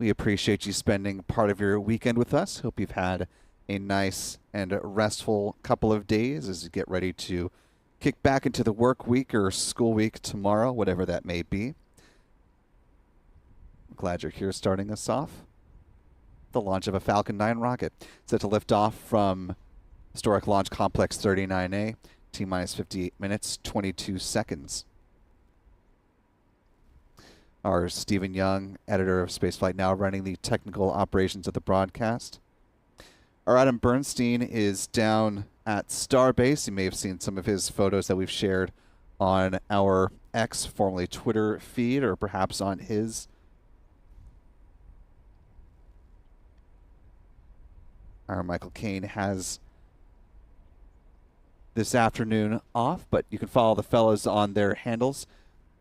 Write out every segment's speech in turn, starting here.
We appreciate you spending part of your weekend with us. Hope you've had a nice and restful couple of days as you get ready to kick back into the work week or school week tomorrow, whatever that may be. I'm glad you're here starting us off. The launch of a Falcon 9 rocket set to lift off from Historic Launch Complex 39A, T-minus 58 minutes, 22 seconds. Our Stephen Young, editor of Spaceflight Now, running the technical operations of the broadcast. Our Adam Bernstein is down at Starbase. You may have seen some of his photos that we've shared on our X, formerly Twitter feed, or perhaps on his. Our Michael Caine has this afternoon off, but you can follow the fellows on their handles.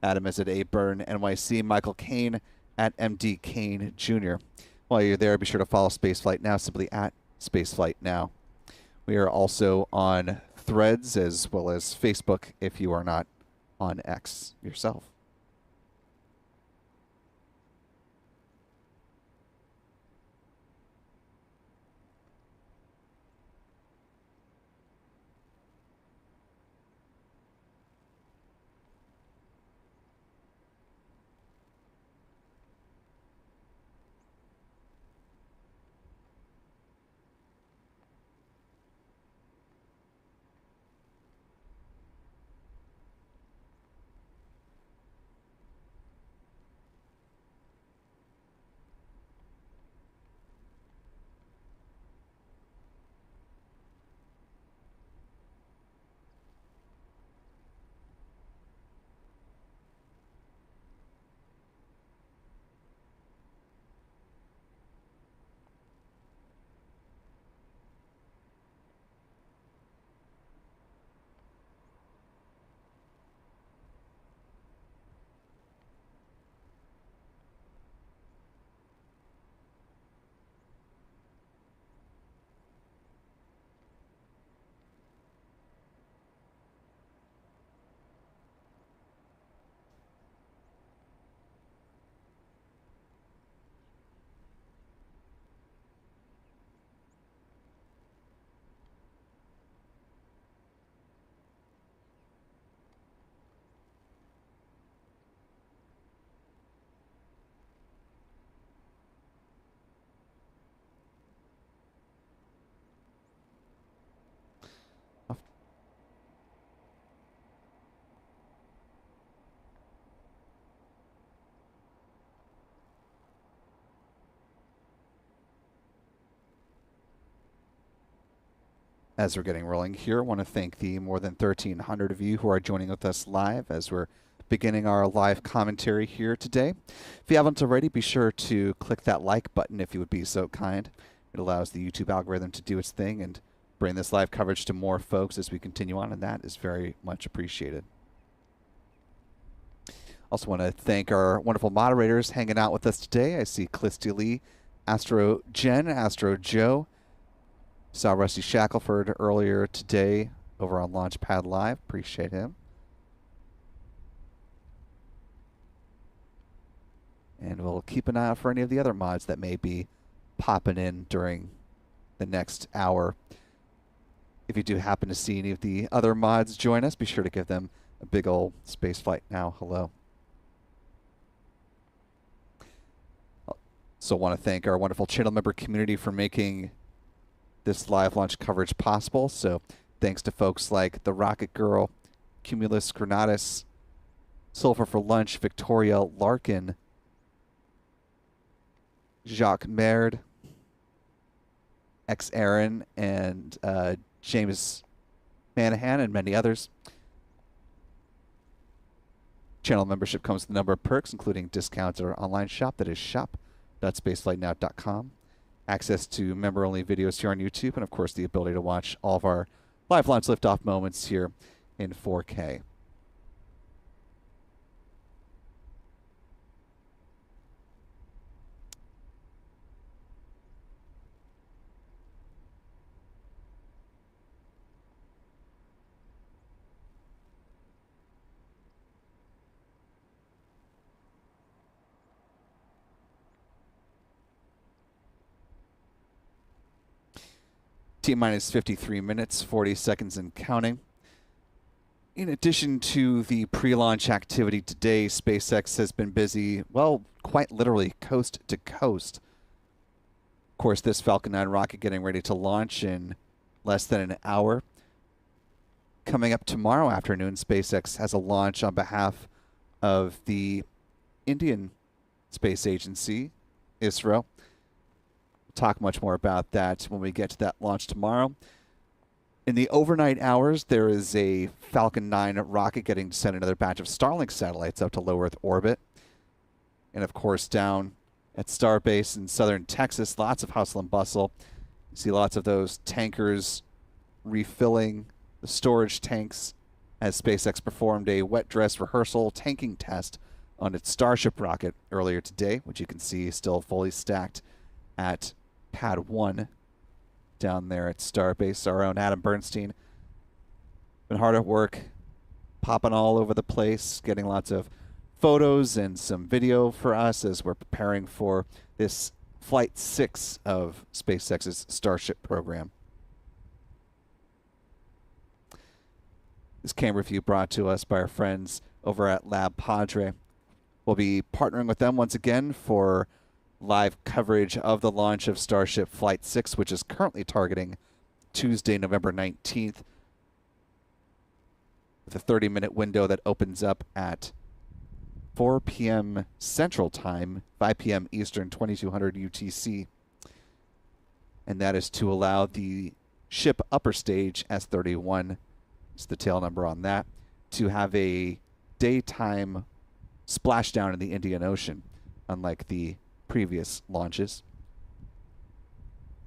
Adam is at ABurn NYC, Michael Caine at MD Caine Jr. While you're there, be sure to follow Spaceflight Now, simply at Spaceflight Now. We are also on Threads as well as Facebook if you are not on X yourself. As we're getting rolling here, I want to thank the more than 1,300 of you who are joining with us live as we're beginning our live commentary here today. If you haven't already, be sure to click that like button if you would be so kind. It allows the YouTube algorithm to do its thing and bring this live coverage to more folks as we continue on, and that is very much appreciated. Also want to thank our wonderful moderators hanging out with us today. I see Clisty Lee, Astro Jen, Astro Joe. Saw Rusty Shackelford earlier today over on Launchpad Live. Appreciate him. And we'll keep an eye out for any of the other mods that may be popping in during the next hour. If you do happen to see any of the other mods join us, be sure to give them a big old Spaceflight Now hello. So want to thank our wonderful channel member community for making this live launch coverage possible. So thanks to folks like the Rocket Girl, Cumulus Granatus, Sulfur for Lunch, Victoria Larkin, Jacques Merd, X Aaron, and James Manahan, and many others. Channel membership comes with a number of perks, including discounts at our online shop, that is shop.spaceflightnow.com. Access to member-only videos here on YouTube, and of course the ability to watch all of our live launch liftoff moments here in 4K. T-minus 53 minutes, 40 seconds and counting. In addition to the pre-launch activity today, SpaceX has been busy, well, quite literally coast to coast. Of course, this Falcon 9 rocket getting ready to launch in less than an hour. Coming up tomorrow afternoon, SpaceX has a launch on behalf of the Indian Space Agency, ISRO. We'll talk much more about that when we get to that launch tomorrow. In the overnight hours, there is a Falcon 9 rocket getting to send another batch of Starlink satellites up to low Earth orbit. And of course, down at Starbase in southern Texas, lots of hustle and bustle. You see lots of those tankers refilling the storage tanks as SpaceX performed a wet dress rehearsal tanking test on its Starship rocket earlier today, which you can see is still fully stacked at Pad 1 down there at Starbase. Our own Adam Bernstein been hard at work, popping all over the place, getting lots of photos and some video for us as we're preparing for this Flight 6 of SpaceX's Starship program. This camera view brought to us by our friends over at Lab Padre. We'll be partnering with them once again for live coverage of the launch of Starship Flight 6, which is currently targeting Tuesday, November 19th, with a 30-minute window that opens up at 4 p.m. Central Time, 5 p.m. Eastern, 2200 UTC. And that is to allow the ship upper stage, S31, is the tail number on that, to have a daytime splashdown in the Indian Ocean, unlike the previous launches.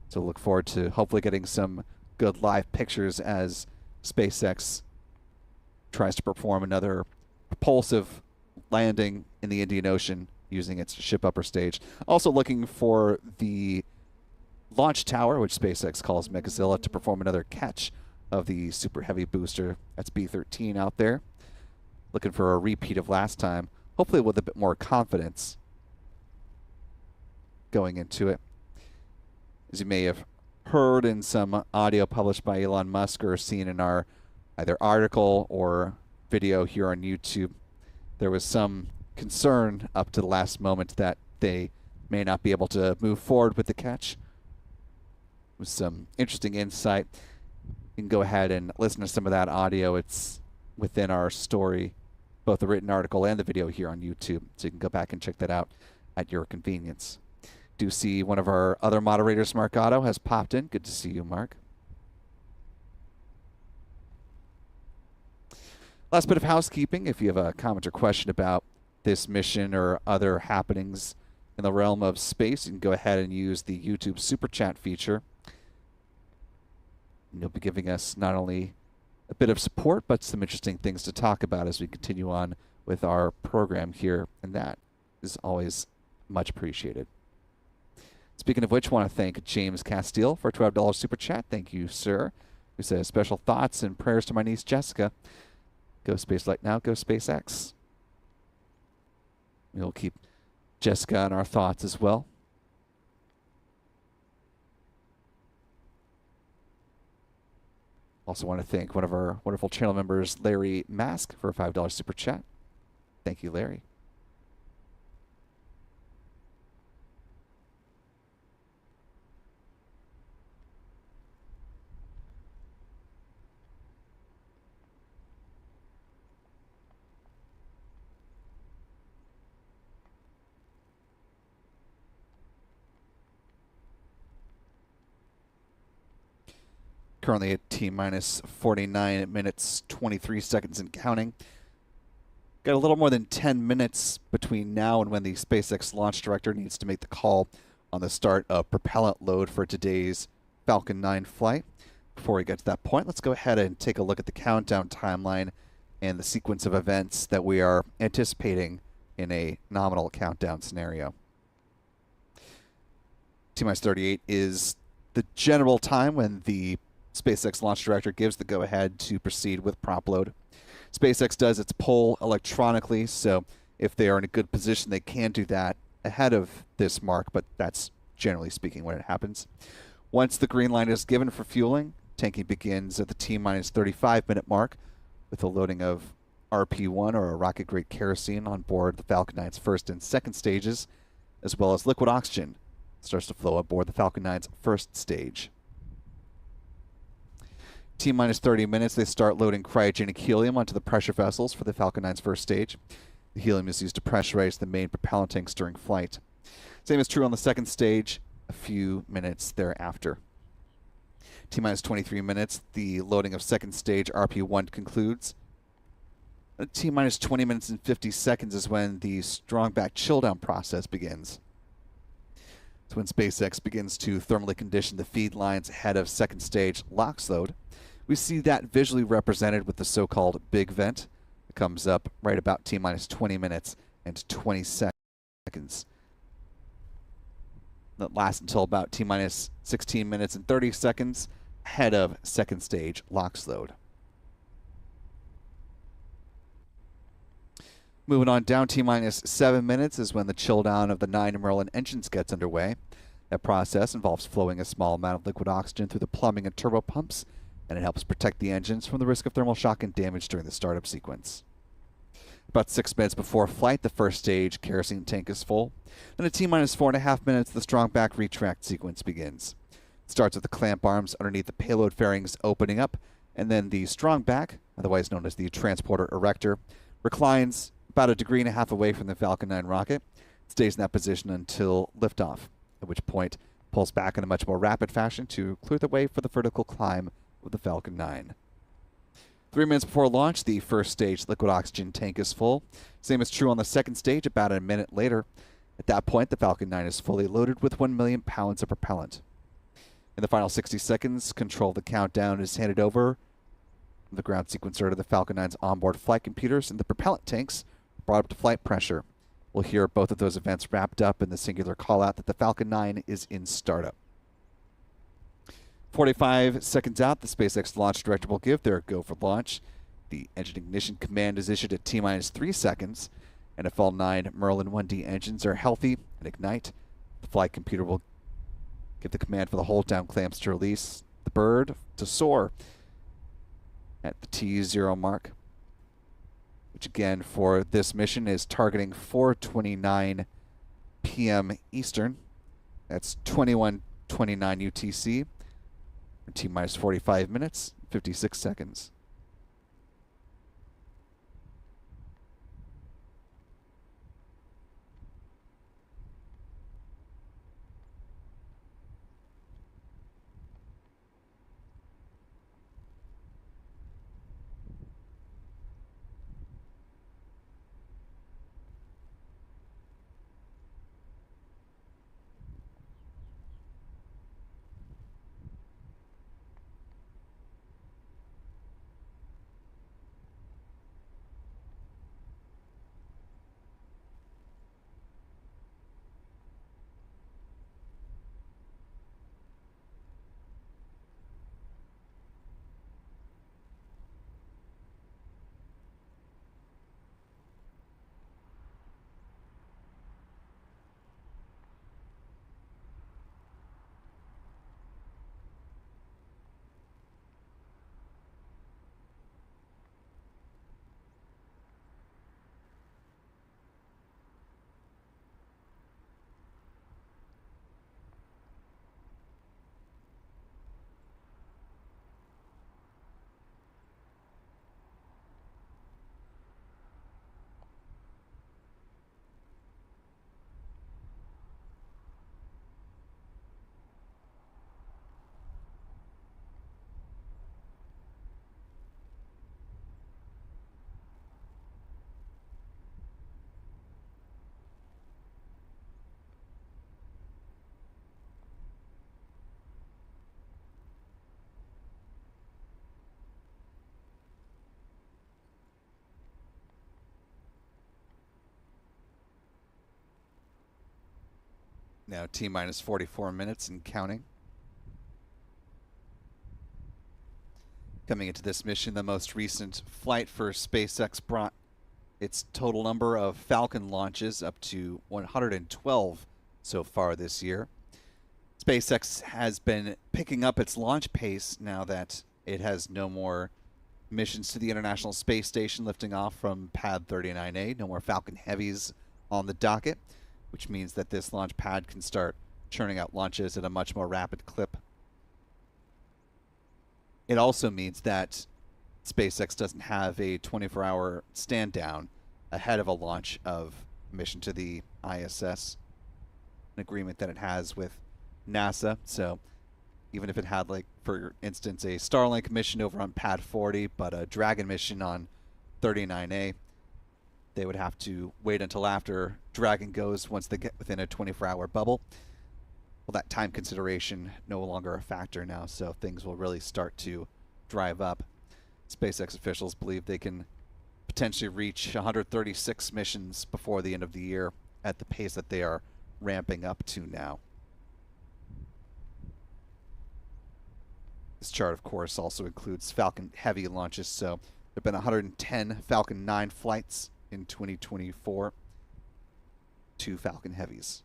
So look forward to hopefully getting some good live pictures as SpaceX tries to perform another propulsive landing in the Indian Ocean using its ship upper stage. Also looking for the launch tower, which SpaceX calls Megazilla, to perform another catch of the Super Heavy booster. That's B-13 out there. Looking for a repeat of last time, hopefully with a bit more confidence going into it. As you may have heard in some audio published by Elon Musk or seen in our either article or video here on YouTube, there was some concern up to the last moment that they may not be able to move forward with the catch. With some interesting insight. You can go ahead and listen to some of that audio. It's within our story, both the written article and the video here on YouTube. So you can go back and check that out at your convenience. Do see one of our other moderators, Mark Otto, has popped in. Good to see you, Mark. Last bit of housekeeping. If you have a comment or question about this mission or other happenings in the realm of space, you can go ahead and use the YouTube Super Chat feature. And you'll be giving us not only a bit of support, but some interesting things to talk about as we continue on with our program here, and that is always much appreciated. Speaking of which, I want to thank James Castile for a $12 Super Chat. Thank you, sir. Who says, special thoughts and prayers to my niece, Jessica. Go Spaceflight now, go SpaceX. We'll keep Jessica in our thoughts as well. Also want to thank one of our wonderful channel members, Larry Mask, for a $5 Super Chat. Thank you, Larry. Currently at T-minus 49 minutes, 23 seconds and counting. Got a little more than 10 minutes between now and when the SpaceX launch director needs to make the call on the start of propellant load for today's Falcon 9 flight. Before we get to that point, let's go ahead and take a look at the countdown timeline and the sequence of events that we are anticipating in a nominal countdown scenario. T-minus 38 is the general time when the SpaceX launch director gives the go-ahead to proceed with prop load. SpaceX does its poll electronically, so if they are in a good position, they can do that ahead of this mark, but that's generally speaking when it happens. Once the green light is given for fueling, tanking begins at the T-minus 35-minute mark with the loading of RP1 or a rocket-grade kerosene on board the Falcon 9's first and second stages, as well as liquid oxygen starts to flow aboard the Falcon 9's first stage. T-minus 30 minutes, they start loading cryogenic helium onto the pressure vessels for the Falcon 9's first stage. The helium is used to pressurize the main propellant tanks during flight. Same is true on the second stage, a few minutes thereafter. T-minus 23 minutes, the loading of second stage RP1 concludes. T-minus 20 minutes and 50 seconds is when the strong back chill down process begins. It's when SpaceX begins to thermally condition the feed lines ahead of second stage LOX load. We see that visually represented with the so-called big vent. It comes up right about T-minus 20 minutes and 20 seconds. That lasts until about T-minus 16 minutes and 30 seconds ahead of second stage LOX load. Moving on down, T-minus 7 minutes is when the chill down of the 9 Merlin engines gets underway. That process involves flowing a small amount of liquid oxygen through the plumbing and turbo pumps, and it helps protect the engines from the risk of thermal shock and damage during the startup sequence. About 6 minutes before flight, the first stage kerosene tank is full. Then at T-minus 4.5 minutes, the strong back retract sequence begins. It starts with the clamp arms underneath the payload fairings opening up, and then the strong back, otherwise known as the transporter erector, reclines about 1.5 degrees away from the Falcon 9 rocket. It stays in that position until liftoff, at which point it pulls back in a much more rapid fashion to clear the way for the vertical climb of the Falcon 9. 3 minutes before launch, the first stage liquid oxygen tank is full. Same is true on the second stage about a minute later. At that point, the Falcon 9 is fully loaded with 1 million pounds of propellant. In the final 60 seconds, control of the countdown is handed over from the ground sequencer to the Falcon 9's onboard flight computers, and the propellant tanks brought up to flight pressure. We'll hear both of those events wrapped up in the singular call-out that the Falcon 9 is in startup. 45 seconds out, the SpaceX launch director will give their go for launch. The engine ignition command is issued at T-minus 3 seconds, and if all 9 Merlin 1D engines are healthy and ignite, the flight computer will give the command for the hold down clamps to release the bird to soar at the T0 mark, which again for this mission is targeting 4:29 p.m. Eastern. That's 21:29 UTC. T-minus 45 minutes, 56 seconds. Now T-minus 44 minutes and counting. Coming into this mission, the most recent flight for SpaceX brought its total number of Falcon launches up to 112 so far this year. SpaceX has been picking up its launch pace now that it has no more missions to the International Space Station lifting off from Pad 39A, no more Falcon Heavies on the docket, which means that this launch pad can start churning out launches at a much more rapid clip. It also means that SpaceX doesn't have a 24-hour stand down ahead of a launch of mission to the ISS, an agreement that it has with NASA. So even if it had, like, for instance, a Starlink mission over on Pad 40, but a Dragon mission on 39A, they would have to wait until after Dragon goes once they get within a 24-hour bubble. Well, that time consideration no longer a factor now, so things will really start to drive up. SpaceX officials believe they can potentially reach 136 missions before the end of the year at the pace that they are ramping up to now. This chart, of course, also includes Falcon Heavy launches, so there have been 110 Falcon 9 flights in 2024, 2 Falcon Heavies.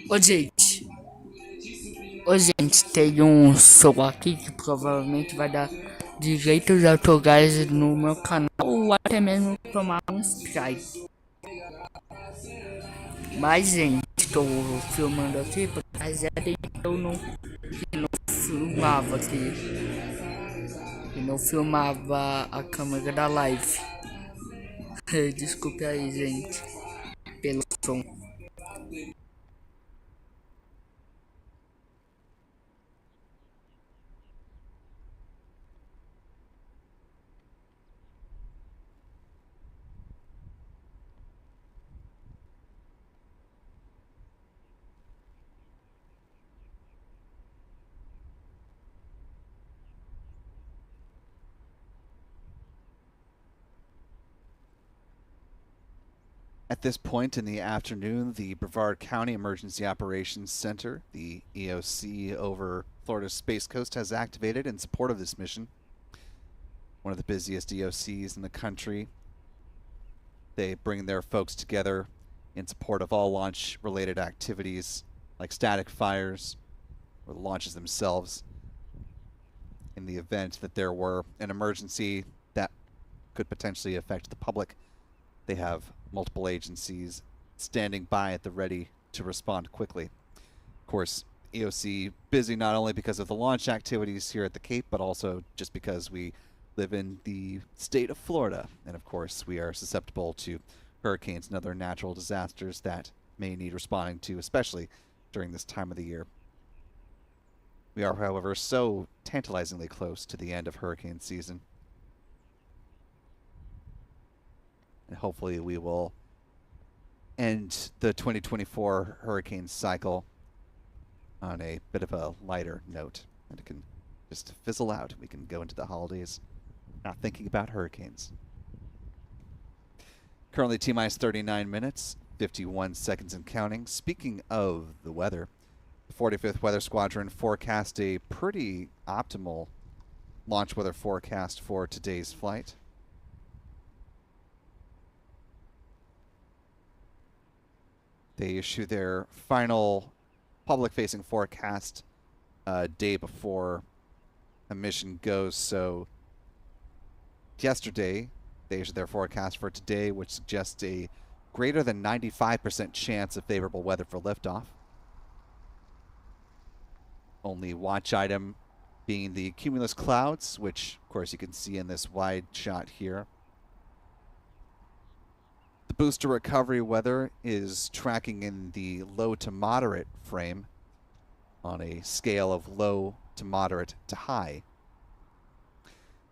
Ô, gente. Ô, gente, tem um som aqui que provavelmente vai dar direitos autorais no meu canal ou até mesmo tomar um strike. Mas, gente, tô filmando aqui porque a gente eu não filmava aqui. E não filmava a câmera da live. Desculpe aí, gente, pelo som. At this point in the afternoon, the Brevard County Emergency Operations Center, the EOC over Florida's Space Coast, has activated in support of this mission. One of the busiest EOCs in the country. They bring their folks together in support of all launch-related activities like static fires or the launches themselves. In the event that there were an emergency that could potentially affect the public, they have multiple agencies standing by at the ready to respond quickly. Of course, EOC busy not only because of the launch activities here at the Cape, but also just because we live in the state of Florida. And of course, we are susceptible to hurricanes and other natural disasters that may need responding to, especially during this time of the year. We are, however, so tantalizingly close to the end of hurricane season. And hopefully we will end the 2024 hurricane cycle on a bit of a lighter note. And it can just fizzle out. We can go into the holidays not thinking about hurricanes. Currently T-minus 39 minutes, 51 seconds and counting. Speaking of the weather, the 45th Weather Squadron forecast a pretty optimal launch weather forecast for today's flight. They issue their final public-facing forecast a day before a mission goes. So yesterday, they issued their forecast for today, which suggests a greater than 95% chance of favorable weather for liftoff. Only watch item being the cumulus clouds, which, of course, you can see in this wide shot here. The booster recovery weather is tracking in the low to moderate frame on a scale of low to moderate to high.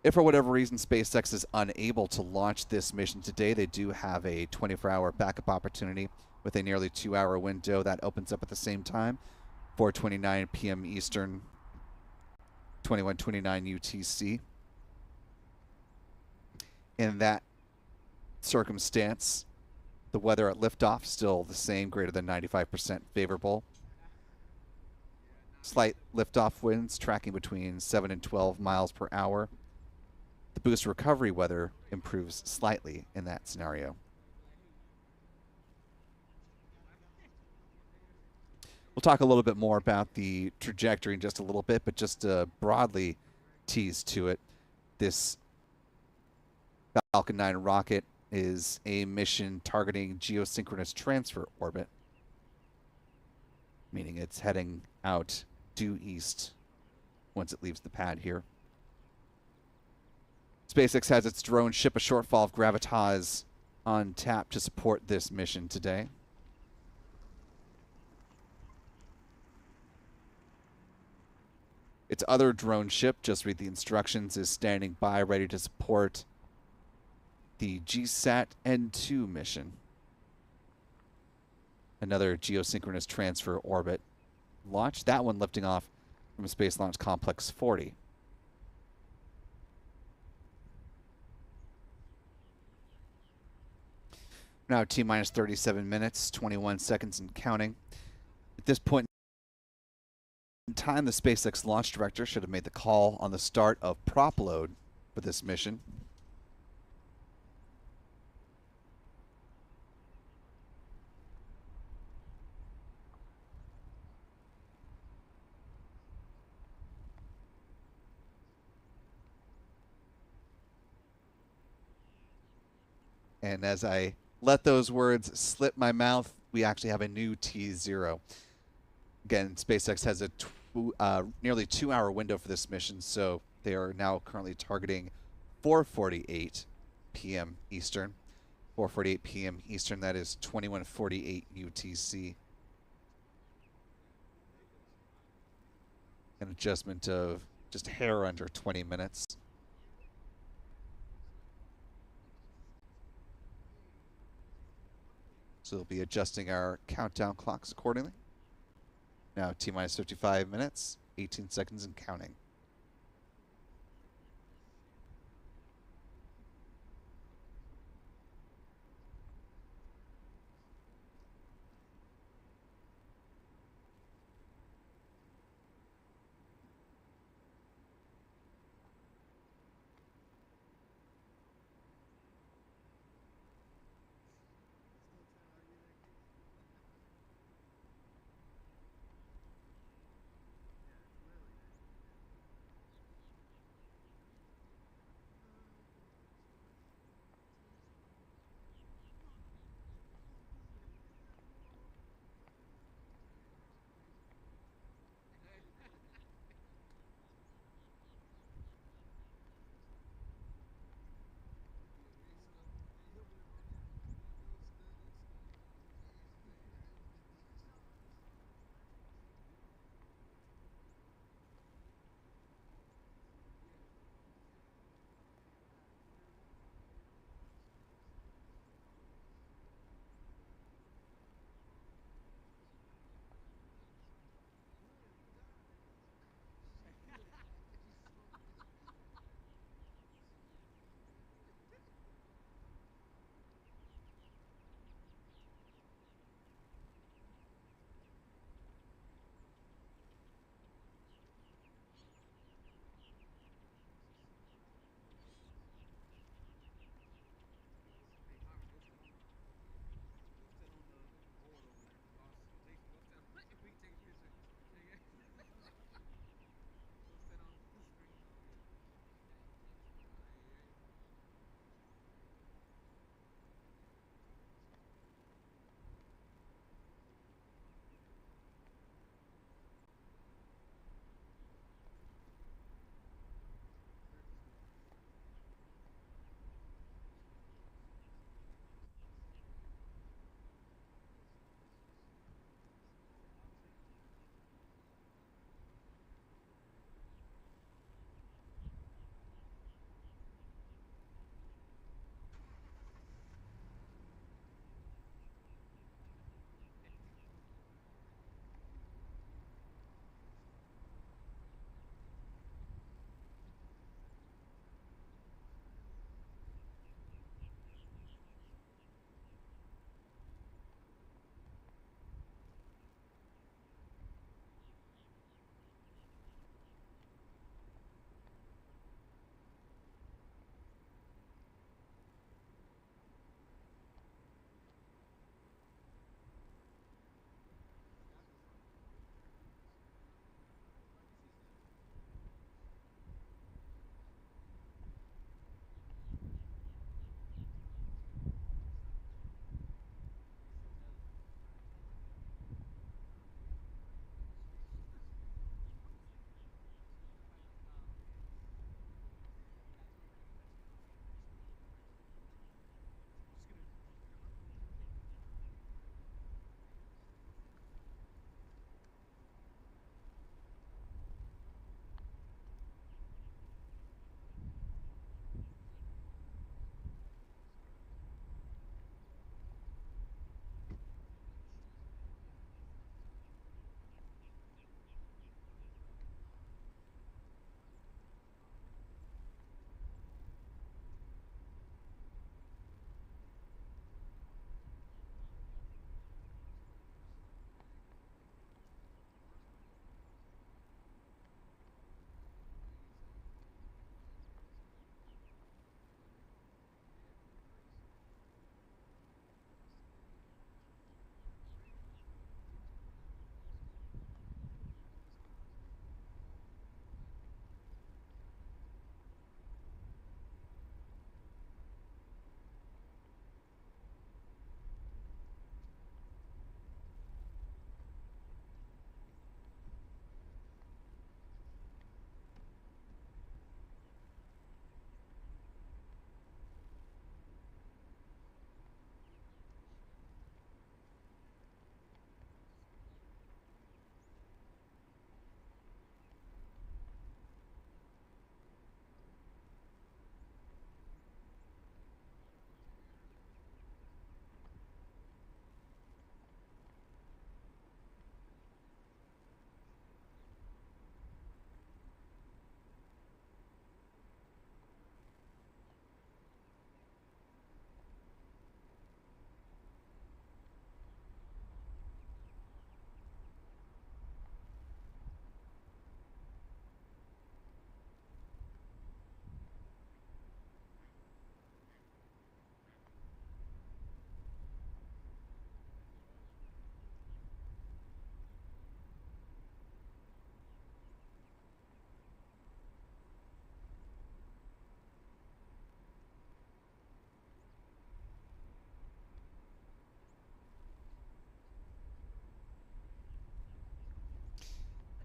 If for whatever reason SpaceX is unable to launch this mission today, they do have a 24-hour backup opportunity with a nearly 2-hour window that opens up at the same time, 4:29 p.m. Eastern, 21:29 UTC. In that circumstance, the weather at liftoff still the same, greater than 95% favorable. Slight liftoff winds tracking between 7 and 12 miles per hour. The boost recovery weather improves slightly in that scenario. We'll talk a little bit more about the trajectory in just a little bit, but just to broadly tease to it, this Falcon 9 rocket is a mission targeting geosynchronous transfer orbit, meaning it's heading out due east once it leaves the pad here. SpaceX has its drone ship a shortfall of gravitas on tap to support this mission today. Its other drone ship, just read the instructions, is standing by ready to support the GSAT N2 mission. Another geosynchronous transfer orbit launch, that one lifting off from Space Launch Complex 40. Now T-minus 37 minutes, 21 seconds and counting. At this point in time, the SpaceX launch director should have made the call on the start of prop load for this mission. And as I let those words slip my mouth, we actually have a new T0. Again, SpaceX has a nearly 2-hour window for this mission, so they are now currently targeting 4:48 p.m. Eastern. 4:48 p.m. Eastern, that is 21:48 UTC. An adjustment of just a hair under 20 minutes. So we'll be adjusting our countdown clocks accordingly. Now T-minus 55 minutes, 18 seconds and counting.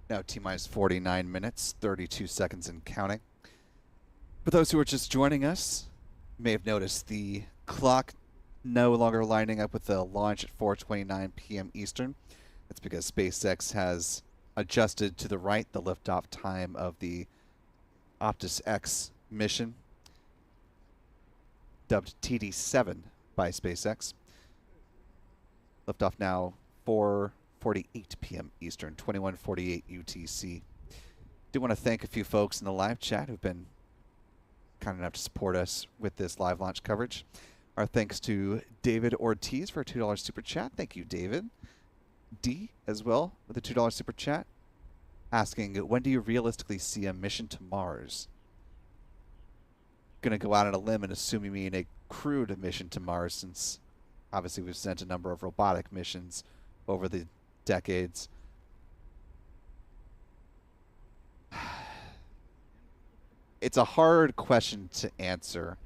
Now T-minus 49 minutes, 32 seconds and counting. For those who are just joining us, you may have noticed the clock no longer lining up with the launch at 4:29 p.m. Eastern. That's because SpaceX has adjusted to the right the liftoff time of the Optus-X mission, dubbed TD7 by SpaceX. Liftoff now 4:48 p.m. Eastern, 21:48 UTC. Do want to thank a few folks in the live chat who've been kind enough to support us with this live launch coverage. Our thanks to David Ortiz for a $2 super chat. Thank you, David. D as well with a $2 super chat, asking, when do you realistically see a mission to Mars? Gonna go out on a limb and assume you mean a crewed mission to Mars, since obviously we've sent a number of robotic missions over the decades. It's a hard question to answer.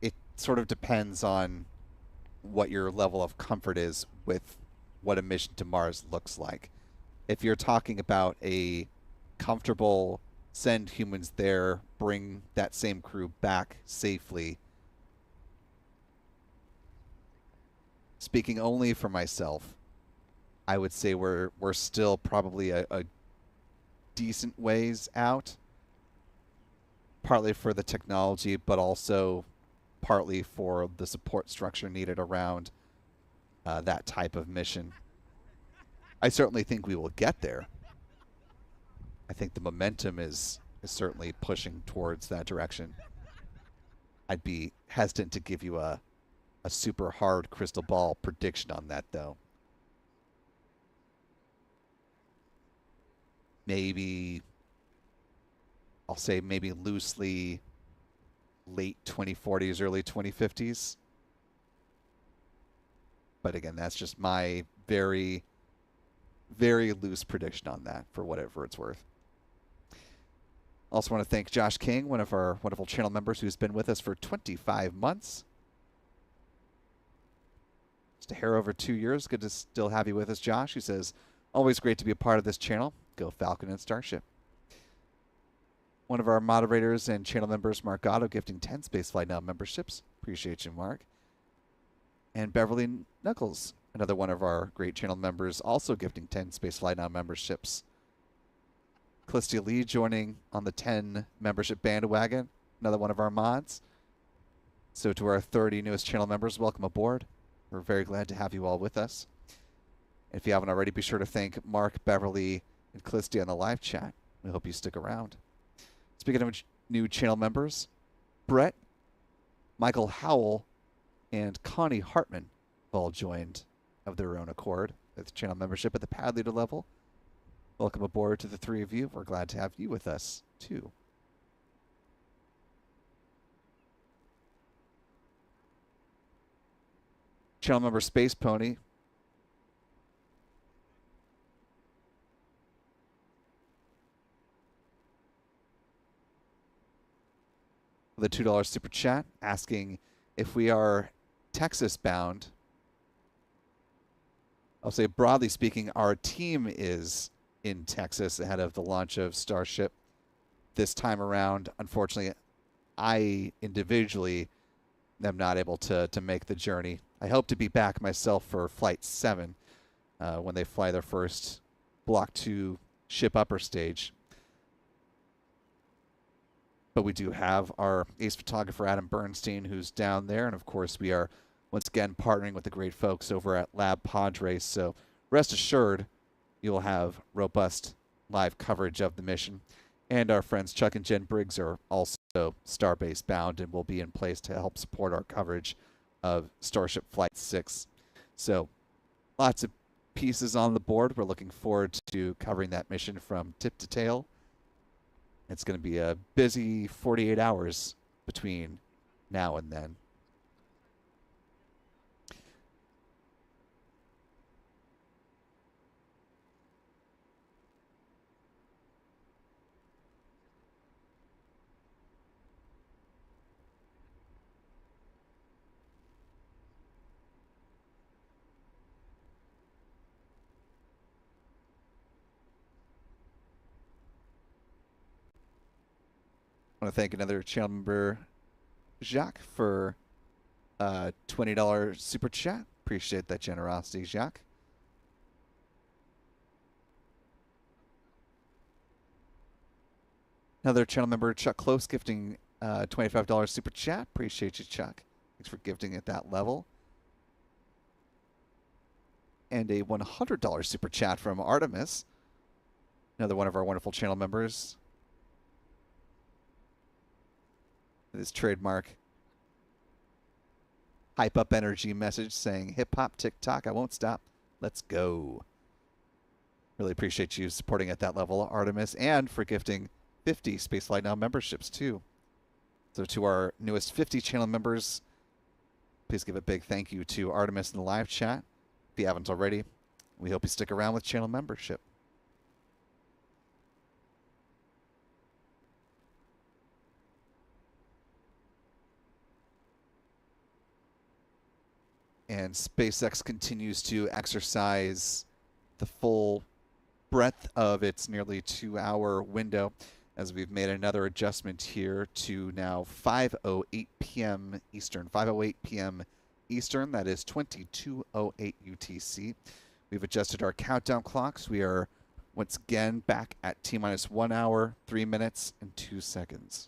It sort of depends on what your level of comfort is with what a mission to Mars looks like. If you're talking about a comfortable send humans there, bring that same crew back safely, speaking only for myself, I would say we're still probably a decent ways out, partly for the technology, but also partly for the support structure needed around that type of mission. I certainly think we will get there. I think the momentum is certainly pushing towards that direction. I'd be hesitant to give you a super hard crystal ball prediction on that, though. Maybe, I'll say maybe loosely late 2040s, early 2050s. But again, that's just my very, very loose prediction on that, for whatever it's worth. Also want to thank Josh King, one of our wonderful channel members who's been with us for 25 months. Just a hair over 2 years. Good to still have you with us, Josh. He says, always great to be a part of this channel. Go Falcon and Starship. One of our moderators and channel members, Mark Otto, gifting 10 Spaceflight Now memberships. Appreciate you, Mark. And Beverly Knuckles, another one of our great channel members, also gifting 10 Spaceflight Now memberships. Callistia Lee joining on the 10 membership bandwagon, another one of our mods. So to our 30 newest channel members, welcome aboard. We're very glad to have you all with us. If you haven't already, be sure to thank Mark, Beverly, and Callistia in the live chat. We hope you stick around. Speaking of new channel members, Brett, Michael Howell, and Connie Hartman have all joined of their own accord with channel membership at the pad leader level. Welcome aboard to the three of you. We're glad to have you with us, too. Channel member Space Pony. With a $2 super chat, asking if we are Texas bound. I'll say, broadly speaking, our team is in Texas ahead of the launch of Starship this time around. Unfortunately, I individually am not able to make the journey. I hope to be back myself for Flight 7 when they fly their first Block 2 ship upper stage. But we do have our ace photographer, Adam Bernstein, who's down there. And of course, we are once again partnering with the great folks over at Lab Padres. So rest assured, you'll have robust live coverage of the mission. And our friends Chuck and Jen Briggs are also Starbase bound and will be in place to help support our coverage of Starship Flight 6. So lots of pieces on the board. We're looking forward to covering that mission from tip to tail. It's going to be a busy 48 hours between now and then. I want to thank another channel member, Jacques, for $20 super chat. Appreciate that generosity, Jacques. Another channel member, Chuck Close, gifting $25 super chat. Appreciate you, Chuck. Thanks for gifting at that level. And a $100 super chat from Artemis, another one of our wonderful channel members. His trademark hype up energy message saying, hip hop, TikTok, I won't stop. Let's go. Really appreciate you supporting at that level, Artemis, and for gifting 50 Spaceflight Now memberships too. So to our newest 50 channel members, please give a big thank you to Artemis in the live chat. If you haven't already, we hope you stick around with channel membership. And SpaceX continues to exercise the full breadth of its nearly 2-hour window, as we've made another adjustment here to now 5:08 p.m. Eastern. 5:08 p.m. Eastern, that is 22:08 UTC. We've adjusted our countdown clocks. We are once again back at T-minus 1 hour, 3 minutes, and 2 seconds.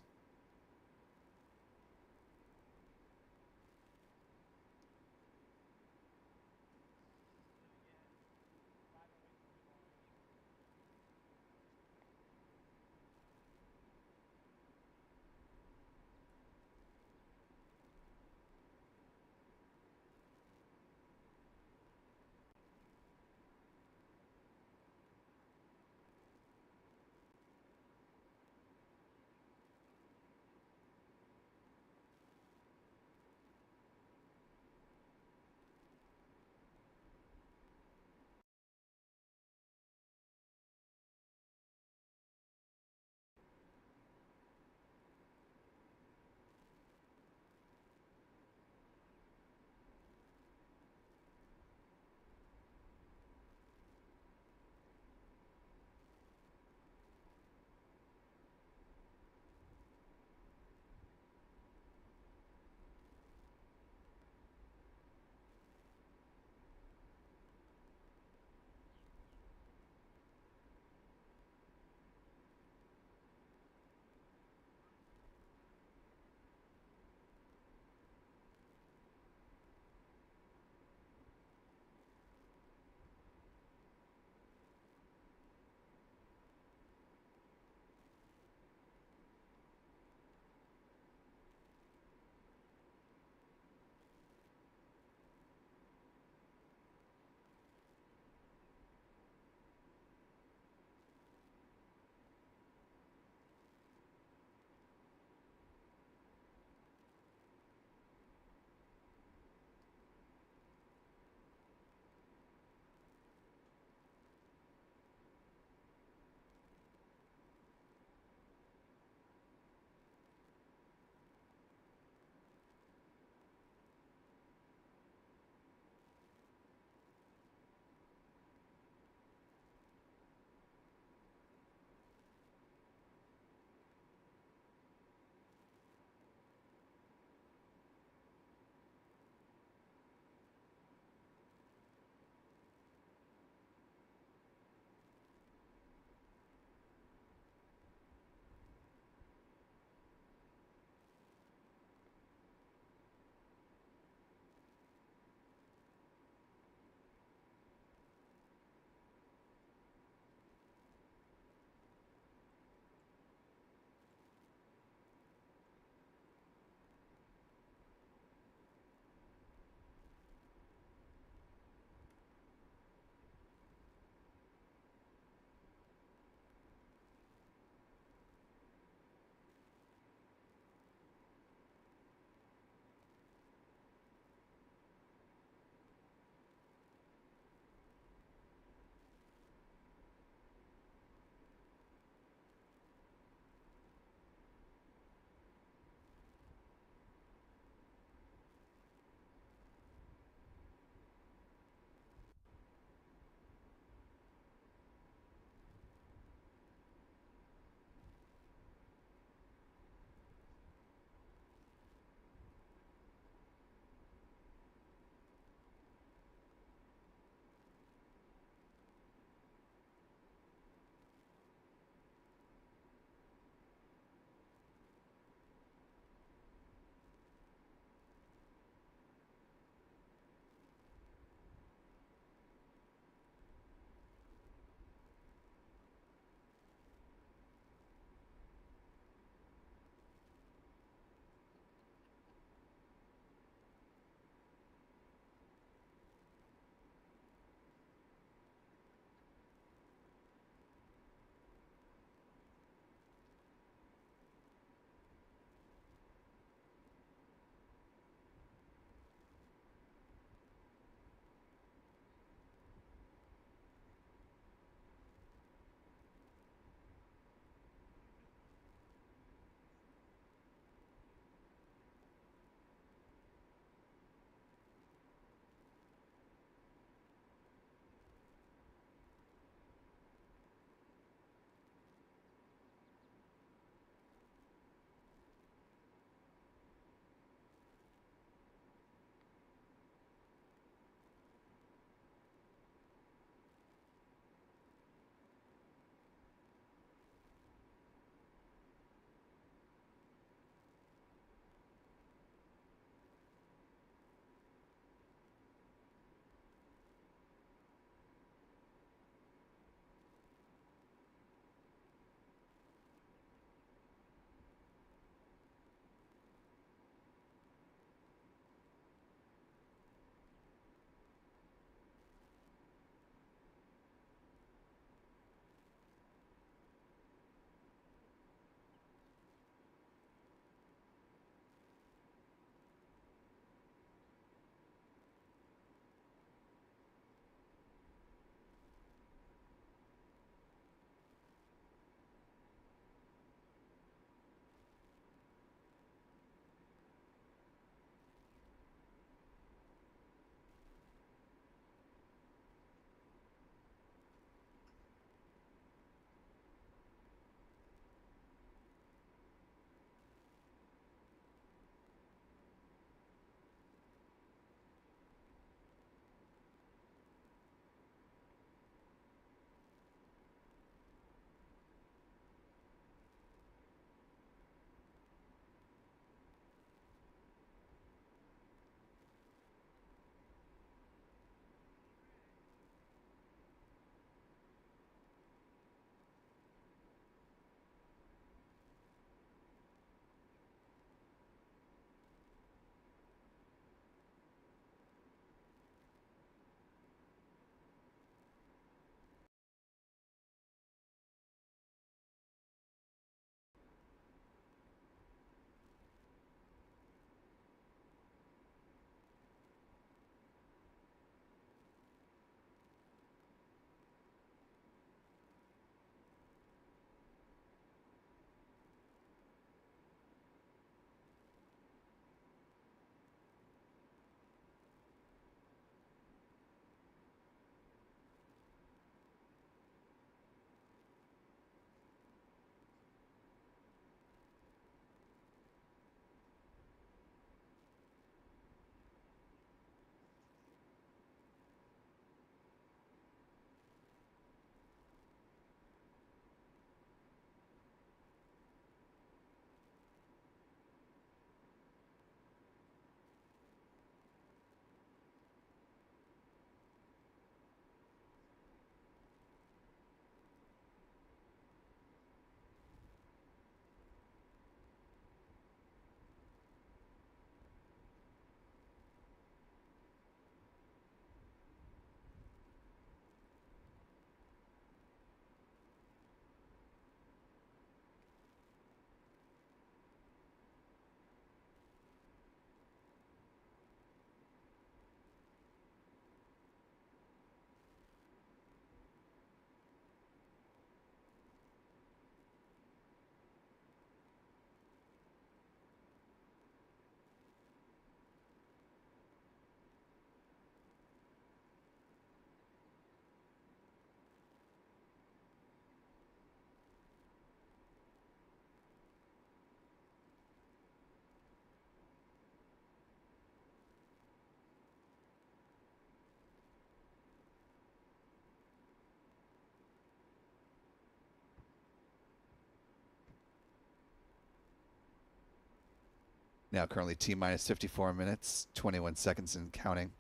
Now currently T minus 54 minutes, 21 seconds and counting.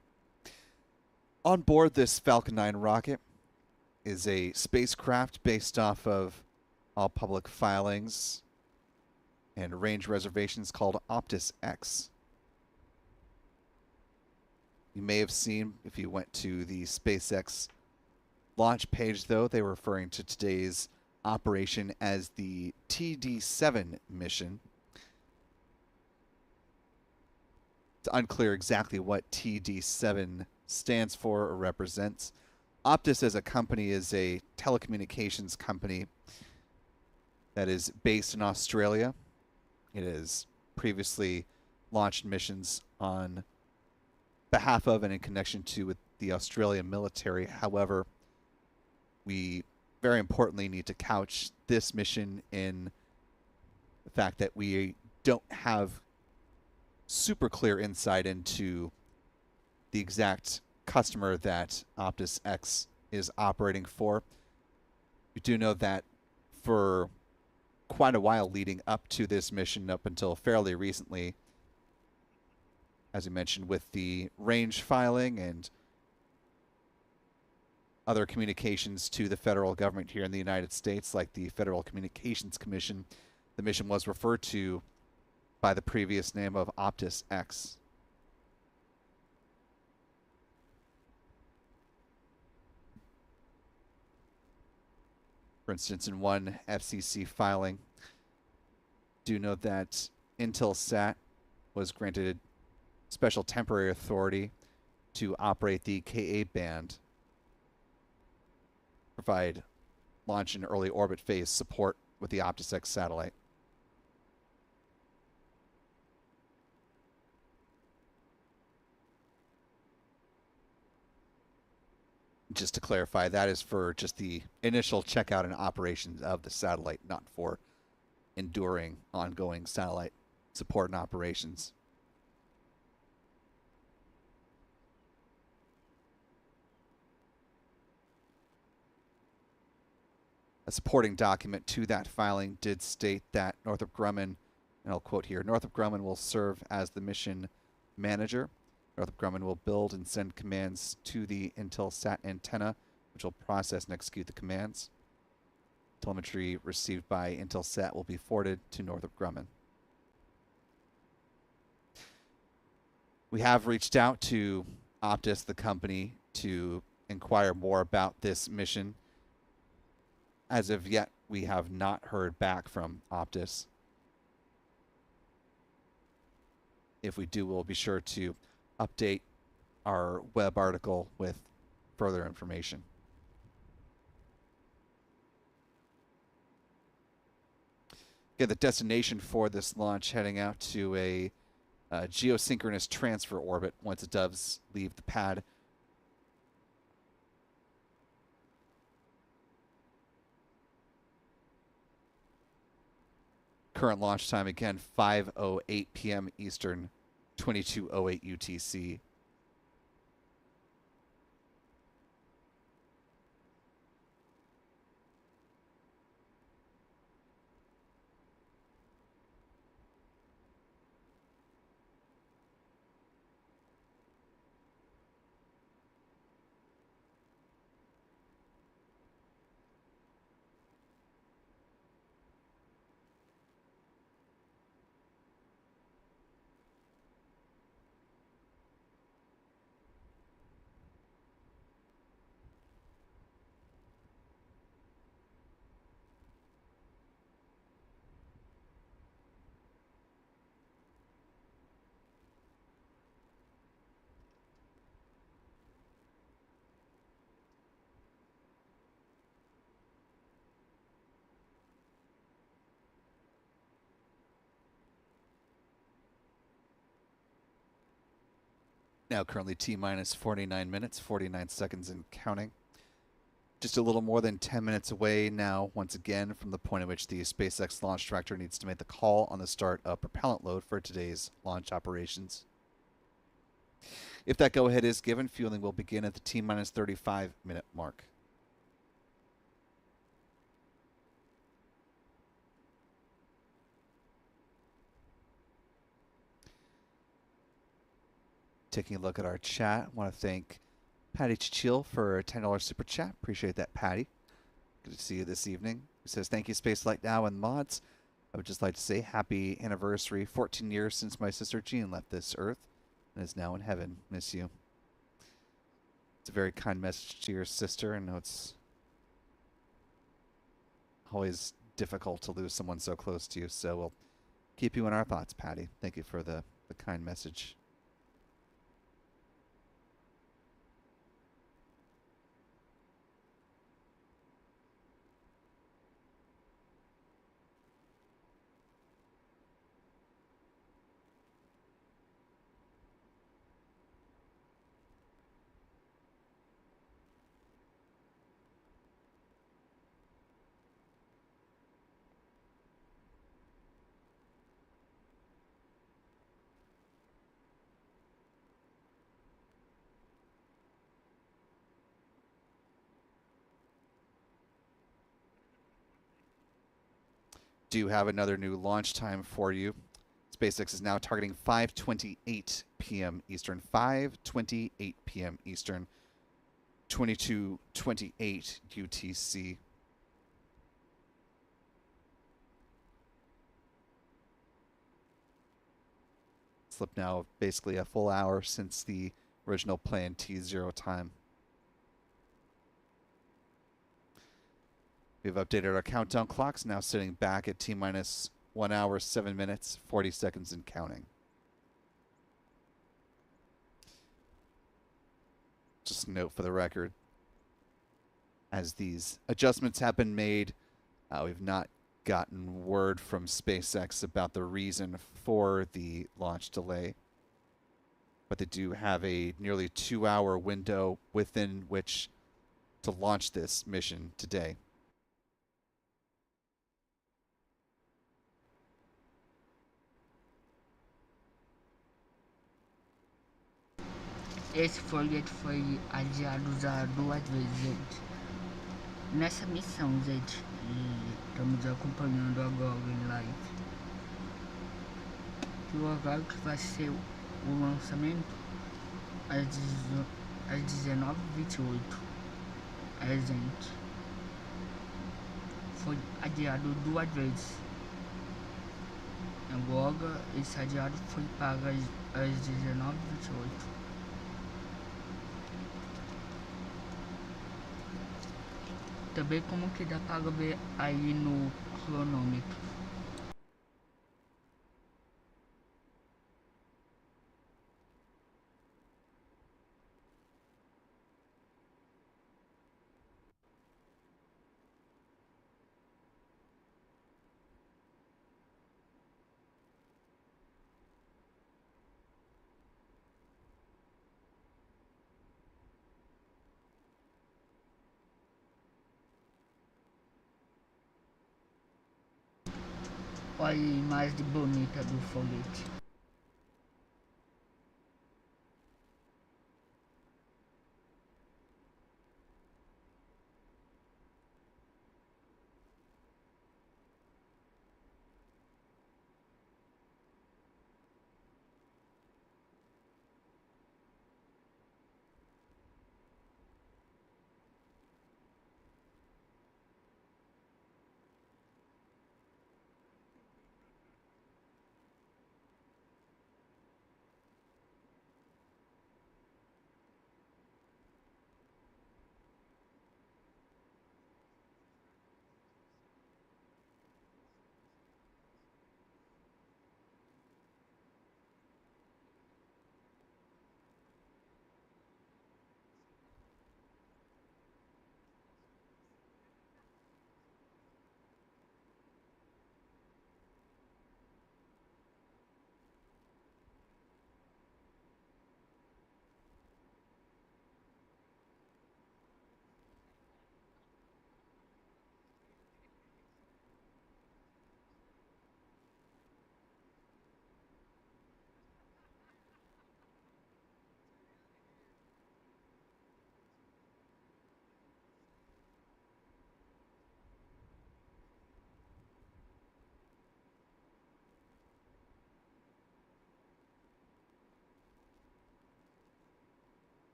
On board this Falcon 9 rocket is a spacecraft based off of all public filings and range reservations called Optus-X. You may have seen, if you went to the SpaceX launch page, though, they were referring to today's operation as the TD7 mission. It's unclear exactly what TD7 stands for or represents. Optus as a company is a telecommunications company that is based in Australia. It has previously launched missions on behalf of and in connection to with the Australian military. However, we very importantly need to couch this mission in the fact that we don't have super clear insight into the exact customer that Optus-X is operating for. We do know that for quite a while leading up to this mission, up until fairly recently, as we mentioned, with the range filing and other communications to the federal government here in the United States, like the Federal Communications Commission, the mission was referred to by the previous name of Optus-X. For instance, in one FCC filing, do note that Intelsat was granted special temporary authority to operate the Ka band, provide launch and early orbit phase support with the Optus-X satellite. Just to clarify, that is for just the initial checkout and operations of the satellite, not for enduring, ongoing satellite support and operations. A supporting document to that filing did state that Northrop Grumman, and I'll quote here, Northrop Grumman will serve as the mission manager. Northrop Grumman will build and send commands to the Intelsat antenna, which will process and execute the commands. Telemetry received by Intelsat will be forwarded to Northrop Grumman. We have reached out to Optus, the company, to inquire more about this mission. As of yet, we have not heard back from Optus. If we do, we'll be sure to update our web article with further information. Okay, the destination for this launch heading out to a geosynchronous transfer orbit once it does leave the pad. Current launch time again, 5:08 p.m. Eastern, 22:08 UTC. Now currently T minus 49 minutes, 49 seconds and counting. Just a little more than 10 minutes away now, once again, from the point at which the SpaceX launch director needs to make the call on the start of propellant load for today's launch operations. If that go-ahead is given, fueling will begin at the T minus 35 minute mark. Taking a look at our chat, I want to thank Patty Chichil for a $10 super chat. Appreciate that, Patty. Good to see you this evening. He says, thank you, Spaceflight Now and mods. I would just like to say happy anniversary, 14 years since my sister Jean left this earth and is now in heaven. Miss you. It's a very kind message to your sister. I know it's always difficult to lose someone so close to you, so we'll keep you in our thoughts, Patty. Thank you for the kind message. Do have another new launch time for you. SpaceX is now targeting 5:28 p.m. Eastern, 5:28 p.m. Eastern, 22:28 UTC. Slip now basically a full hour since the original planned T0 time. We've updated our countdown clocks, now sitting back at T-minus 1 hour, 7 minutes, 40 seconds and counting. Just a note for the record, as these adjustments have been made, we've not gotten word from SpaceX about the reason for the launch delay. But they do have a nearly 2-hour window within which to launch this mission today. Esse foguete foi adiado já 2 vezes, gente. Nessa missão, gente, e estamos acompanhando agora em live. Que o horário que vai ser o lançamento às 19h28. Gente, foi adiado 2 vezes. Agora esse adiado foi para as 19h28. Também como que dá para ver aí no cronômetro. Olha a imagem bonita do foguete.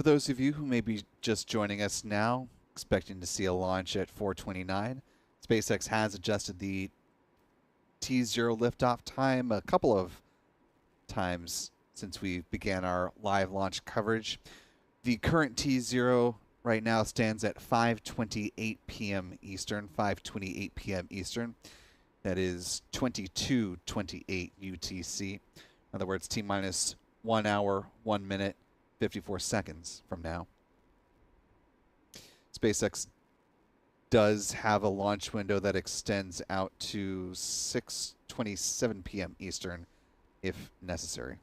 For those of you who may be just joining us now, expecting to see a launch at 4:29, SpaceX has adjusted the T0 liftoff time a couple of times since we began our live launch coverage. The current T0 right now stands at 5:28 p.m. Eastern, 5:28 p.m. Eastern. That is 22:28 UTC. In other words, T-minus 1 hour, 1 minute, 54 seconds from now. SpaceX does have a launch window that extends out to 6:27 p.m. Eastern if necessary.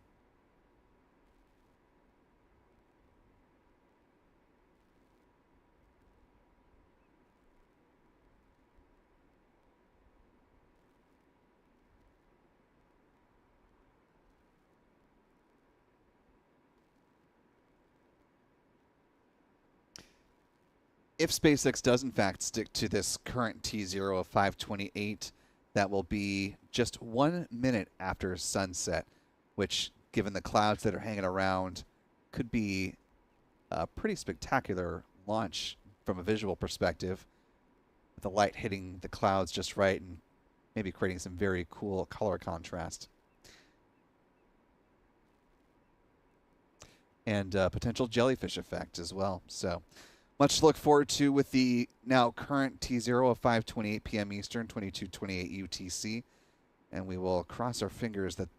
If SpaceX does in fact stick to this current T0 of 5:28, that will be just 1 minute after sunset, which, given the clouds that are hanging around, could be a pretty spectacular launch from a visual perspective, with the light hitting the clouds just right and maybe creating some very cool color contrast. And potential jellyfish effect as well. So much to look forward to with the now current T0 of 5:28 p.m. Eastern, 22:28 UTC. And we will cross our fingers that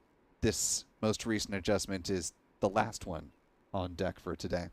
this most recent adjustment is the last one on deck for today.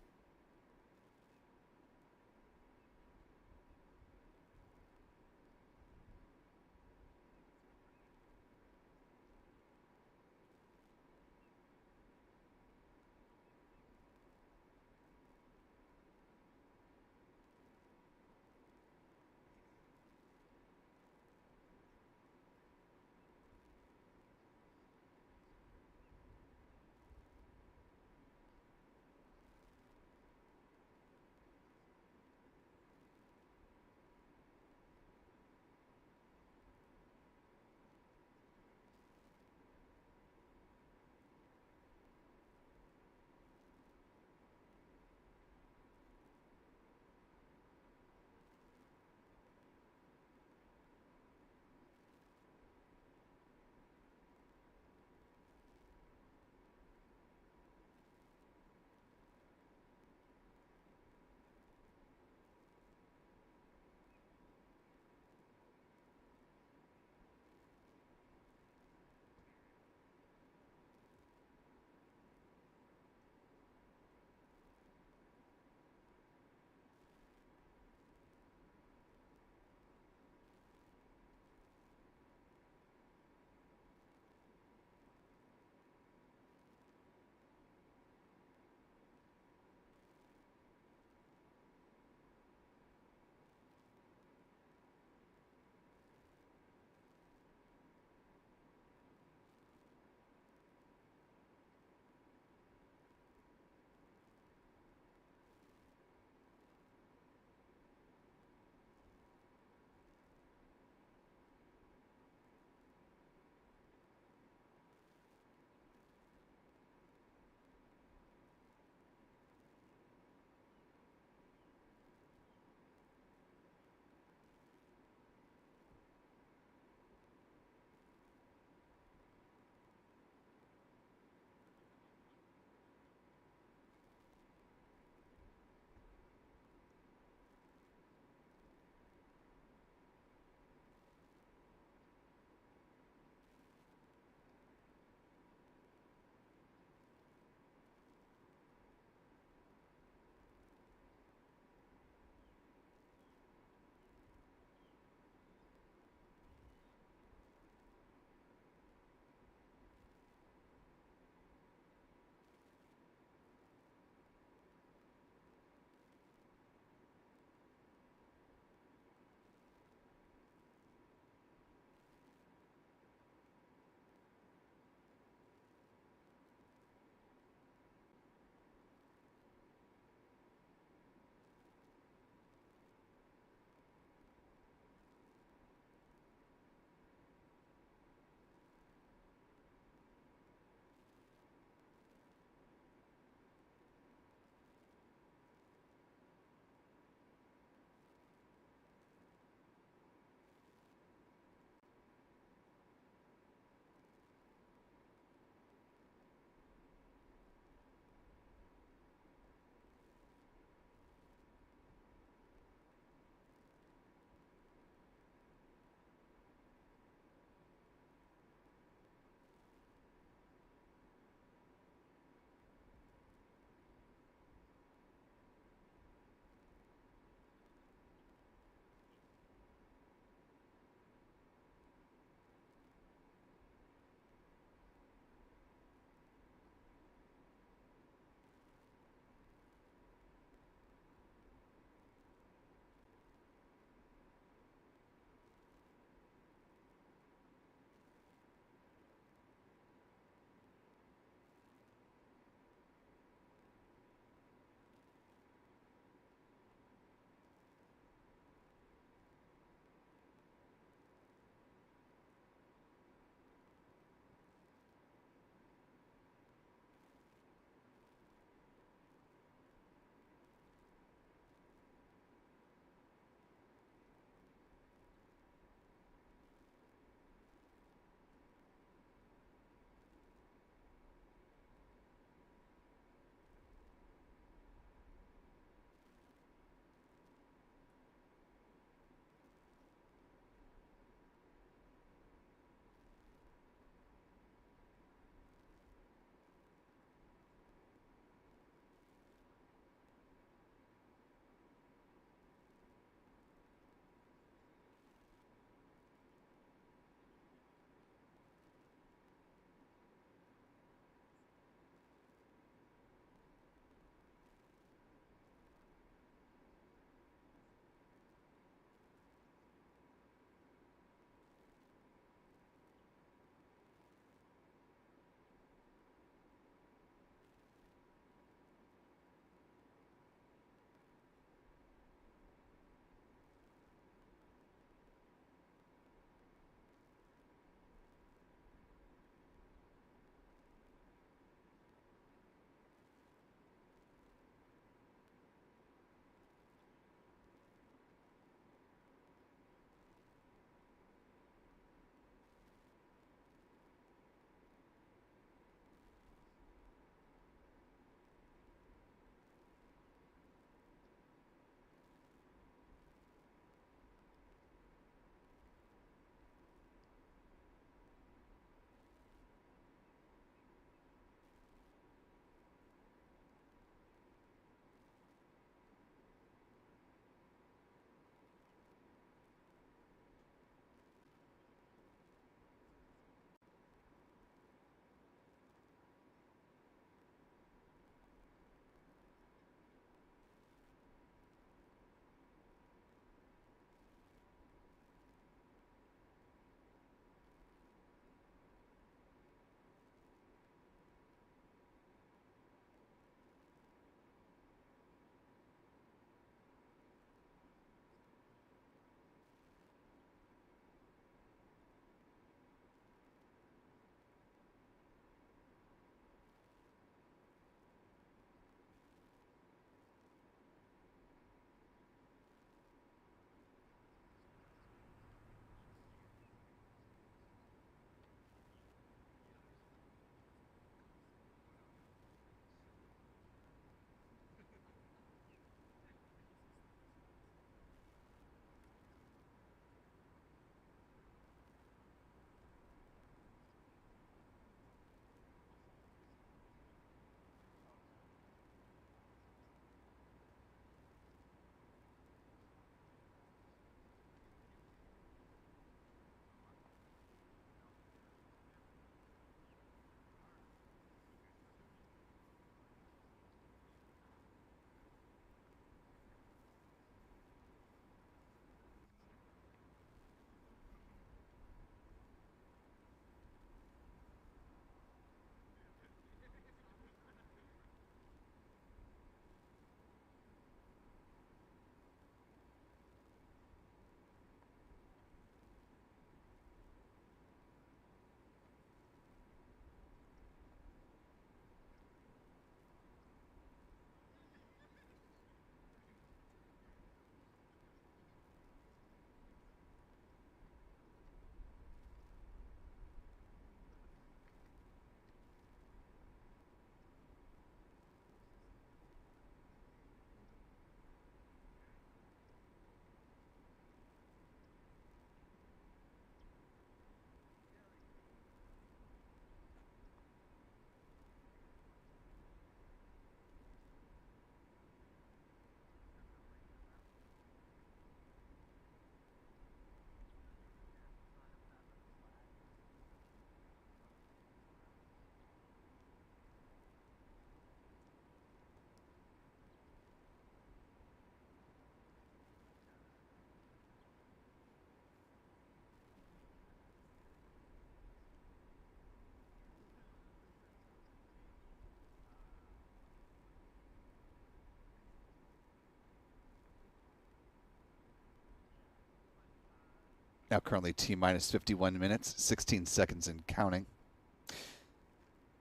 Now currently T-minus 51 minutes, 16 seconds and counting.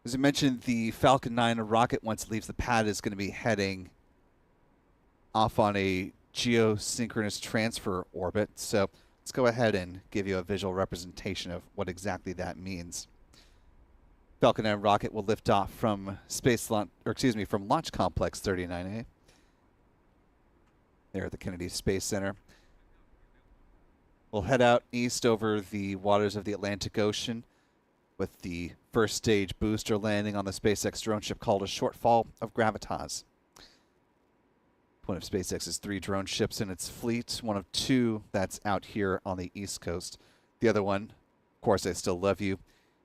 As I mentioned, the Falcon 9 rocket, once it leaves the pad, is going to be heading off on a geosynchronous transfer orbit. So let's go ahead and give you a visual representation of what exactly that means. Falcon 9 rocket will lift off from from Launch Complex 39A. There at the Kennedy Space Center. We'll head out east over the waters of the Atlantic Ocean with the first stage booster landing on the SpaceX drone ship called a shortfall of gravitas. One of SpaceX's 3 drone ships in its fleet, one of 2 that's out here on the East Coast. The other one, of course I Still Love You,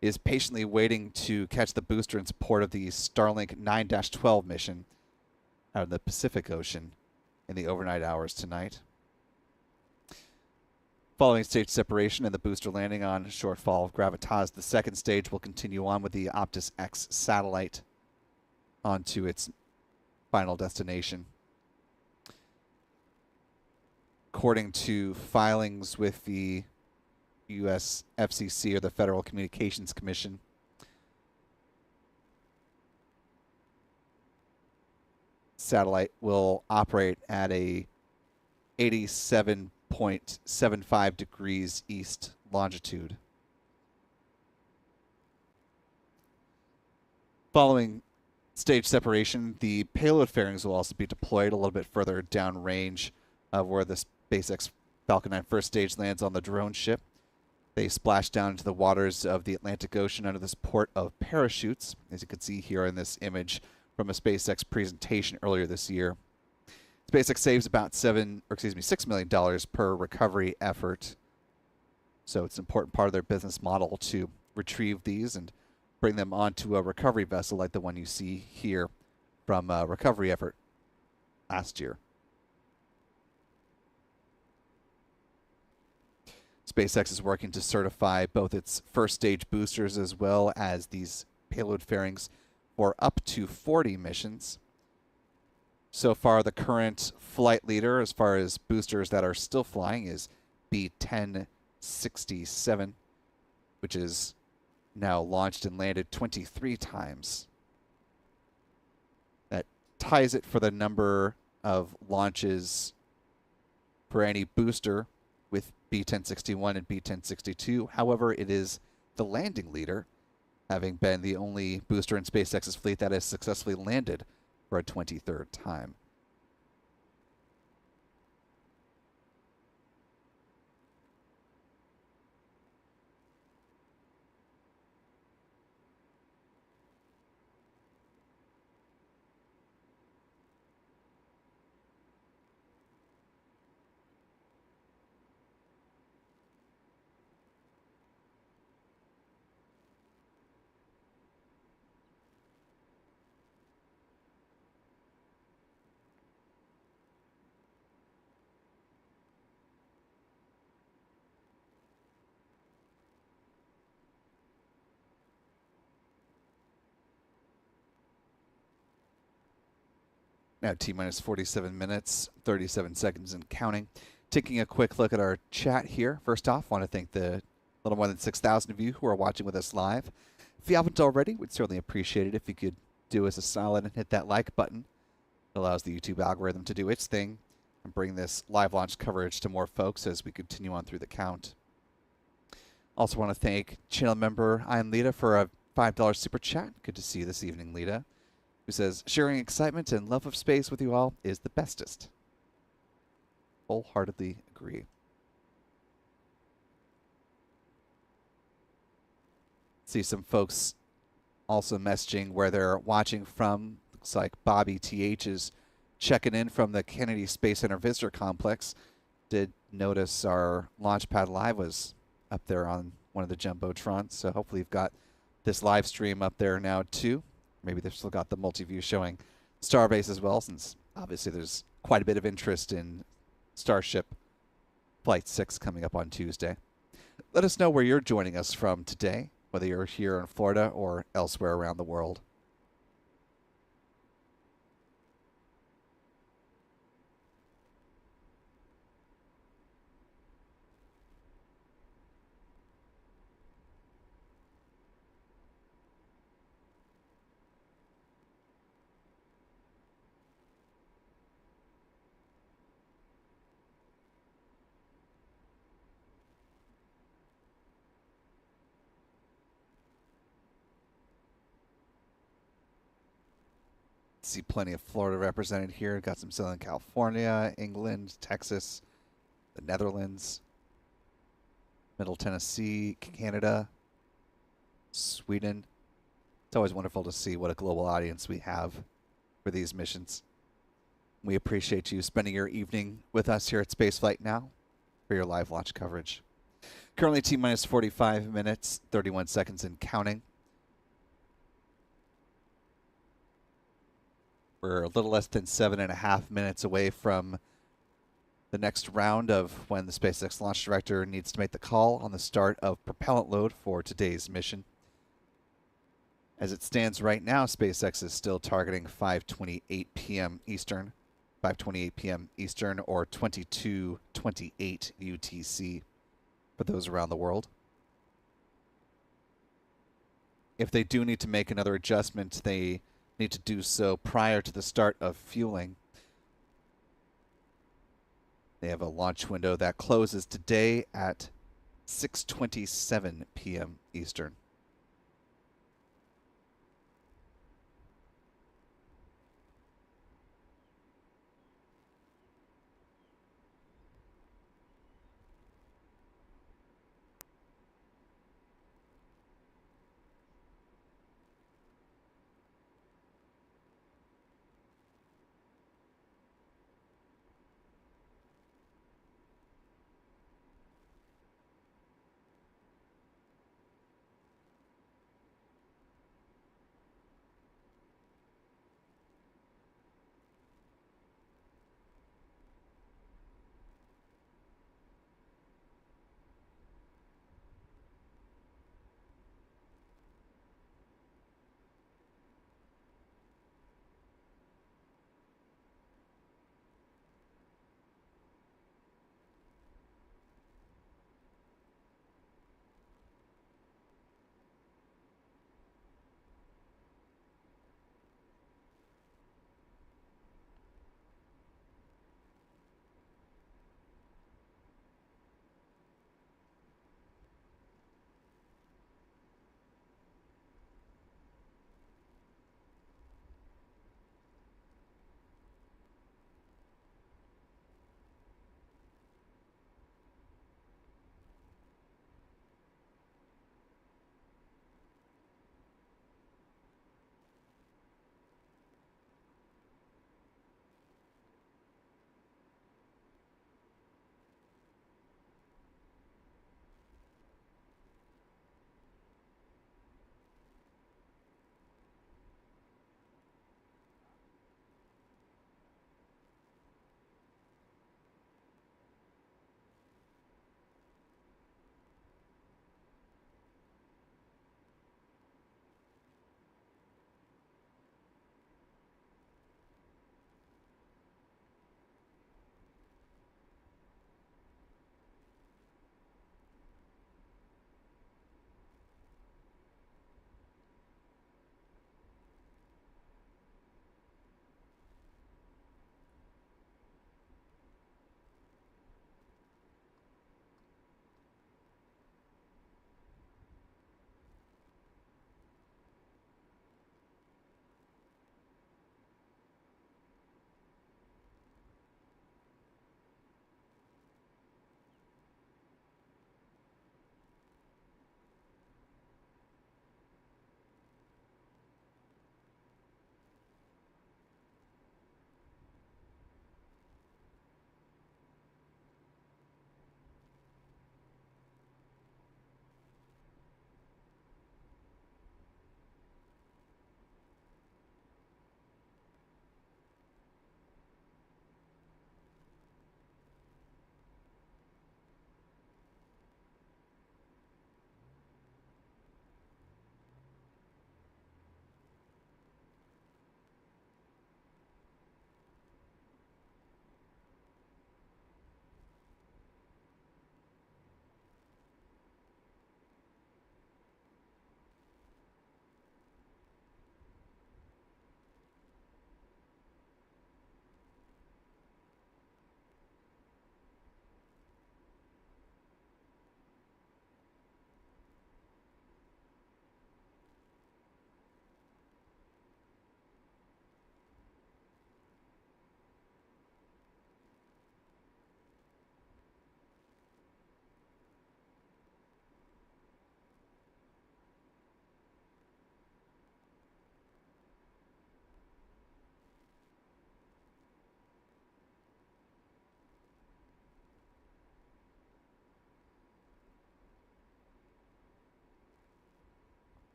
is patiently waiting to catch the booster in support of the Starlink 9-12 mission out in the Pacific Ocean in the overnight hours tonight. Following stage separation and the booster landing on shortfall of gravitas, the second stage will continue on with the Optus-X satellite onto its final destination. According to filings with the U.S. FCC, or the Federal Communications Commission, satellite will operate at a 87.75 degrees east longitude. Following stage separation, the payload fairings will also be deployed a little bit further downrange of where the SpaceX Falcon 9 first stage lands on the drone ship. They splash down into the waters of the Atlantic Ocean under this port of parachutes, as you can see here in this image from a SpaceX presentation earlier this year. SpaceX saves about $6 million per recovery effort. So it's an important part of their business model to retrieve these and bring them onto a recovery vessel like the one you see here from a recovery effort last year. SpaceX is working to certify both its first stage boosters as well as these payload fairings for up to 40 missions. So far, the current flight leader as far as boosters that are still flying is B-1067, which is now launched and landed 23 times. That ties it for the number of launches for any booster with B-1061 and B-1062. However, it is the landing leader, having been the only booster in SpaceX's fleet that has successfully landed for a 23rd time. Now T-minus 47 minutes, 37 seconds and counting. Taking a quick look at our chat here. First off, want to thank the little more than 6,000 of you who are watching with us live. If you haven't already, we'd certainly appreciate it if you could do us a solid and hit that like button. It allows the YouTube algorithm to do its thing and bring this live launch coverage to more folks as we continue on through the count. Also want to thank channel member I Am Lita for a $5 super chat. Good to see you this evening, Lita, who says, sharing excitement and love of space with you all is the bestest. Wholeheartedly agree. See some folks also messaging where they're watching from. Looks like Bobby TH is checking in from the Kennedy Space Center Visitor Complex. Did notice our Launchpad Live was up there on one of the Jumbotrons, so hopefully you've got this live stream up there now too. Maybe they've still got the multi-view showing Starbase as well, since obviously there's quite a bit of interest in Starship Flight 6 coming up on Tuesday. Let us know where you're joining us from today, whether you're here in Florida or elsewhere around the world. See plenty of Florida represented here. Got some Southern California, England, Texas, the Netherlands, Middle Tennessee, Canada, Sweden. It's always wonderful to see what a global audience we have for these missions. We appreciate you spending your evening with us here at Spaceflight Now for your live launch coverage. Currently T-minus 45 minutes, 31 seconds and counting. We're a little less than 7.5 minutes away from the next round of when the SpaceX launch director needs to make the call on the start of propellant load for today's mission. As it stands right now, SpaceX is still targeting 5:28 p.m. Eastern, 5:28 p.m. Eastern, or 22:28 UTC for those around the world. If they do need to make another adjustment, they need to do so prior to the start of fueling. They have a launch window that closes today at 6:27 p.m. Eastern.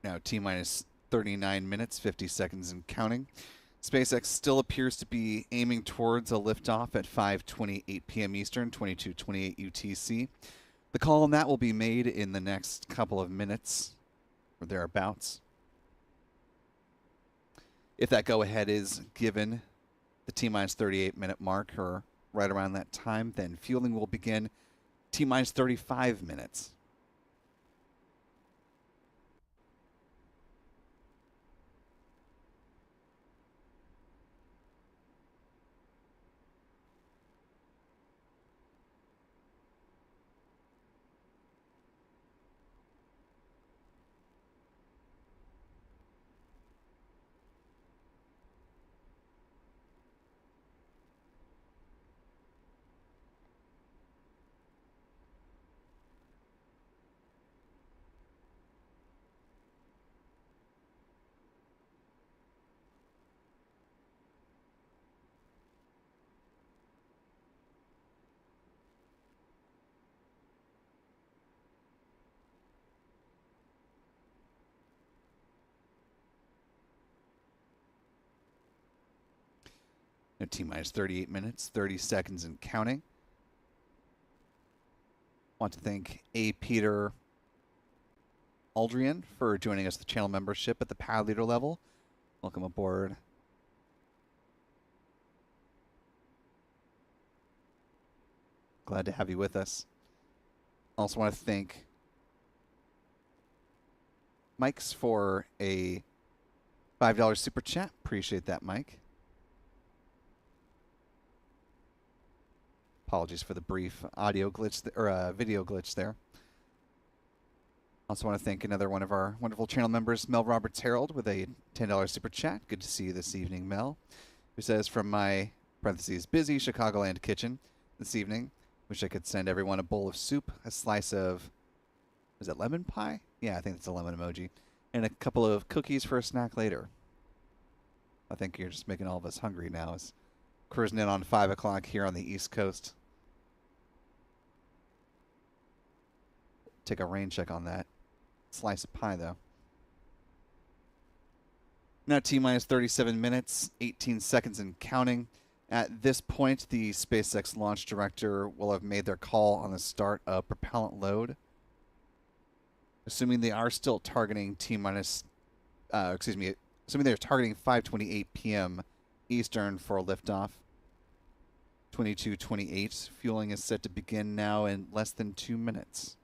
Now T-minus 39 minutes, 50 seconds and counting. SpaceX still appears to be aiming towards a liftoff at 5:28 p.m. Eastern, 22:28 UTC. The call on that will be made in the next couple of minutes or thereabouts. If that go-ahead is given the T-minus 38-minute mark or right around that time, then fueling will begin T-minus 35 minutes. Now T-minus 38 minutes, 30 seconds and counting. Want to thank A. Peter Aldrian for joining us the channel membership at the pad leader level. Welcome aboard. Glad to have you with us. Also want to thank Mike's for a $5 super chat. Appreciate that, Mike. Apologies for the brief audio glitch or video glitch there. Also want to thank another one of our wonderful channel members, Mel Roberts Harold, with a $10 super chat. Good to see you this evening, Mel. Who says, from my parentheses busy Chicagoland kitchen this evening, wish I could send everyone a bowl of soup, a slice of, is it lemon pie? Yeah, I think it's a lemon emoji, and a couple of cookies for a snack later. I think you're just making all of us hungry now. It's cruising in on 5 o'clock here on the East Coast. Take a rain check on that slice of pie, though. Now T-minus 37 minutes, 18 seconds and counting. At this point, the SpaceX launch director will have made their call on the start of propellant load. Assuming they are still targeting assuming they're targeting 5:28 p.m. Eastern for liftoff. 22:28. Fueling is set to begin now in less than 2 minutes.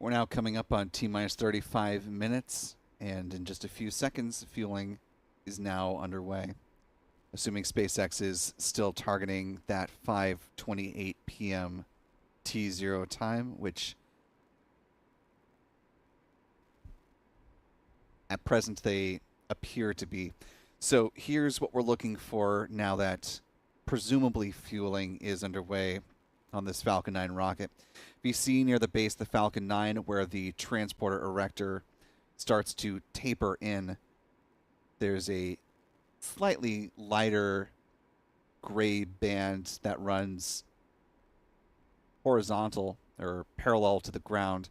We're now coming up on T-minus 35 minutes, and in just a few seconds, fueling is now underway. Assuming SpaceX is still targeting that 5:28 p.m. T0 time, which at present they appear to be. So here's what we're looking for now that presumably fueling is underway on this Falcon 9 rocket. If you see near the base of the Falcon 9 where the transporter erector starts to taper in, there's a slightly lighter gray band that runs horizontal or parallel to the ground.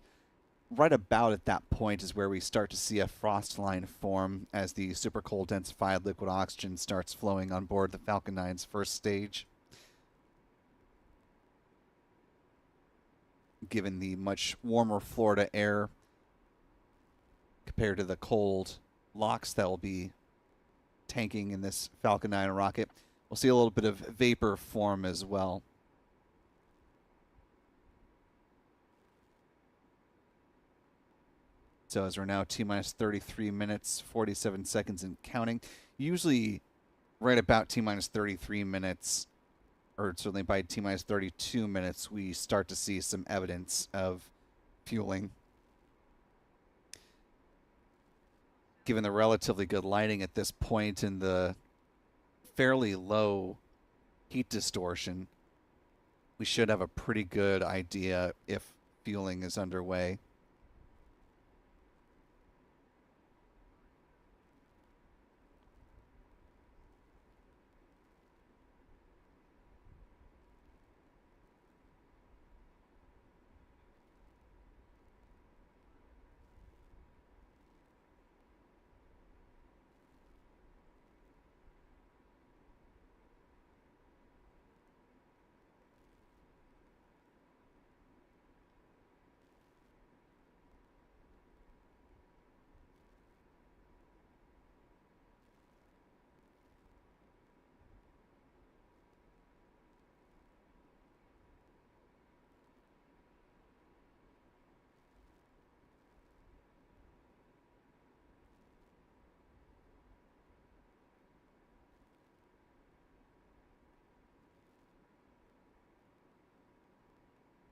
Right about at that point is where we start to see a frost line form as the super cold densified liquid oxygen starts flowing on board the Falcon 9's first stage. Given the much warmer Florida air compared to the cold LOX that will be tanking in this Falcon 9 rocket, we'll see a little bit of vapor form as well. So as we're now T-minus 33 minutes, 47 seconds and counting. Usually right about T-minus 33 minutes, or certainly by T-minus 32 minutes, we start to see some evidence of fueling. Given the relatively good lighting at this point and the fairly low heat distortion, we should have a pretty good idea if fueling is underway.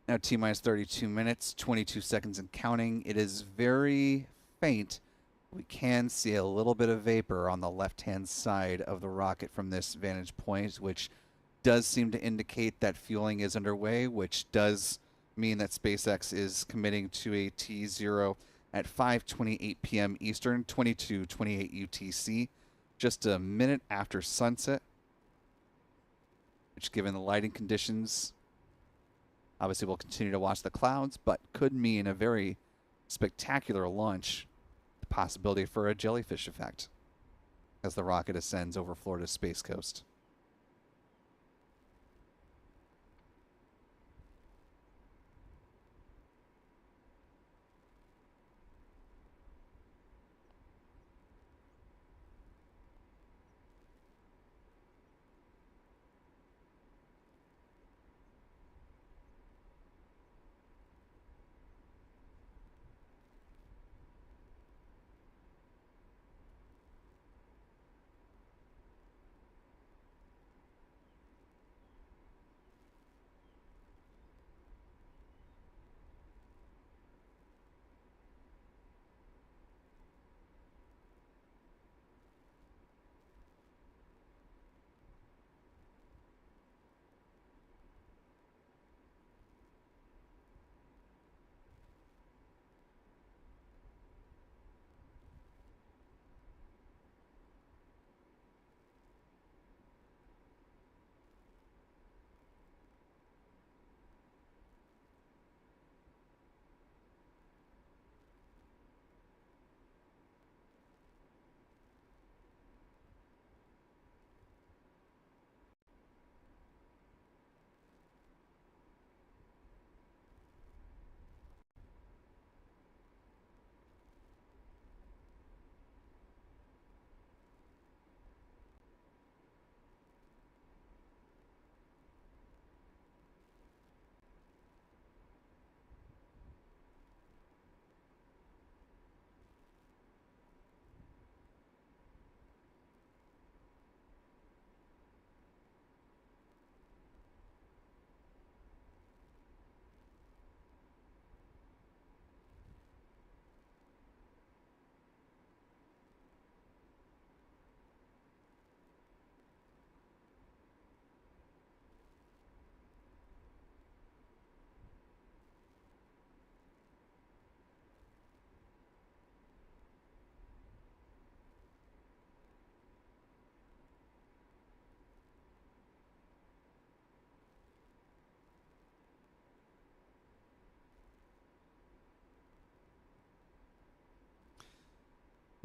Now T-minus 32 minutes, 22 seconds and counting. It is very faint. We can see a little bit of vapor on the left-hand side of the rocket from this vantage point, which does seem to indicate that fueling is underway, which does mean that SpaceX is committing to a T0 at 5:28 p.m. Eastern, 22:28 UTC, just a minute after sunset, which, given the lighting conditions, obviously we'll continue to watch the clouds, but could mean a very spectacular launch, the possibility for a jellyfish effect as the rocket ascends over Florida's Space Coast.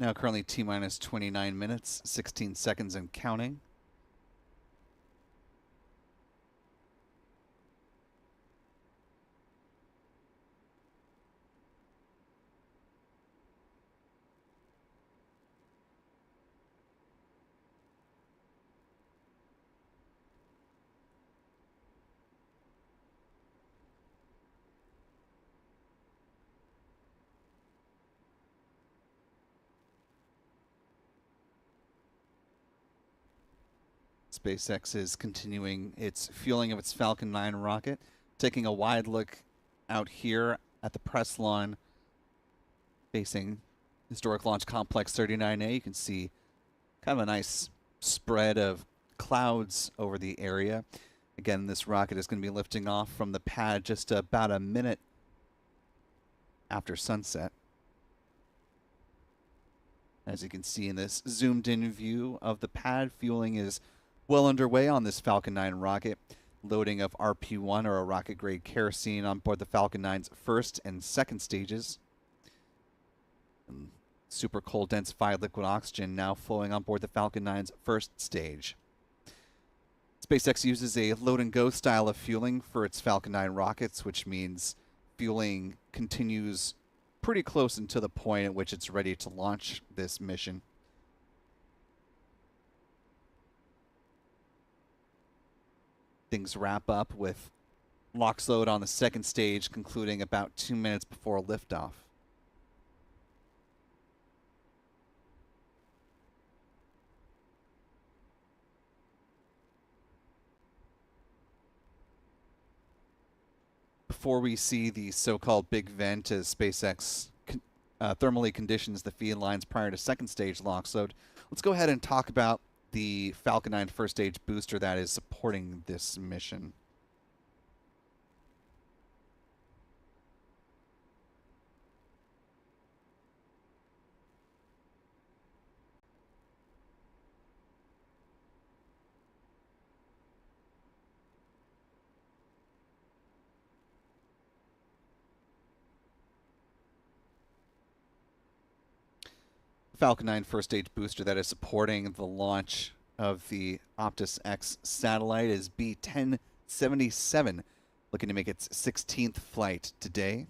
Now currently T-minus 29 minutes, 16 seconds and counting. SpaceX is continuing its fueling of its Falcon 9 rocket. Taking a wide look out here at the press lawn facing Historic Launch Complex 39A, you can see kind of a nice spread of clouds over the area. Again, this rocket is going to be lifting off from the pad just about a minute after sunset. As you can see in this zoomed in view of the pad, fueling is well underway on this Falcon 9 rocket. Loading of RP-1, or a rocket-grade kerosene, on board the Falcon 9's first and second stages. And super cold densified liquid oxygen now flowing on board the Falcon 9's first stage. SpaceX uses a load-and-go style of fueling for its Falcon 9 rockets, which means fueling continues pretty close until the point at which it's ready to launch this mission. Things wrap up with LOX load on the second stage, concluding about 2 minutes before liftoff. Before we see the so-called big vent as SpaceX thermally conditions the feed lines prior to second stage LOX load, let's go ahead and talk about the Falcon 9 first stage booster that is supporting this mission. Falcon 9 first stage booster that is supporting the launch of the Optus-X satellite is B-1077, looking to make its 16th flight today.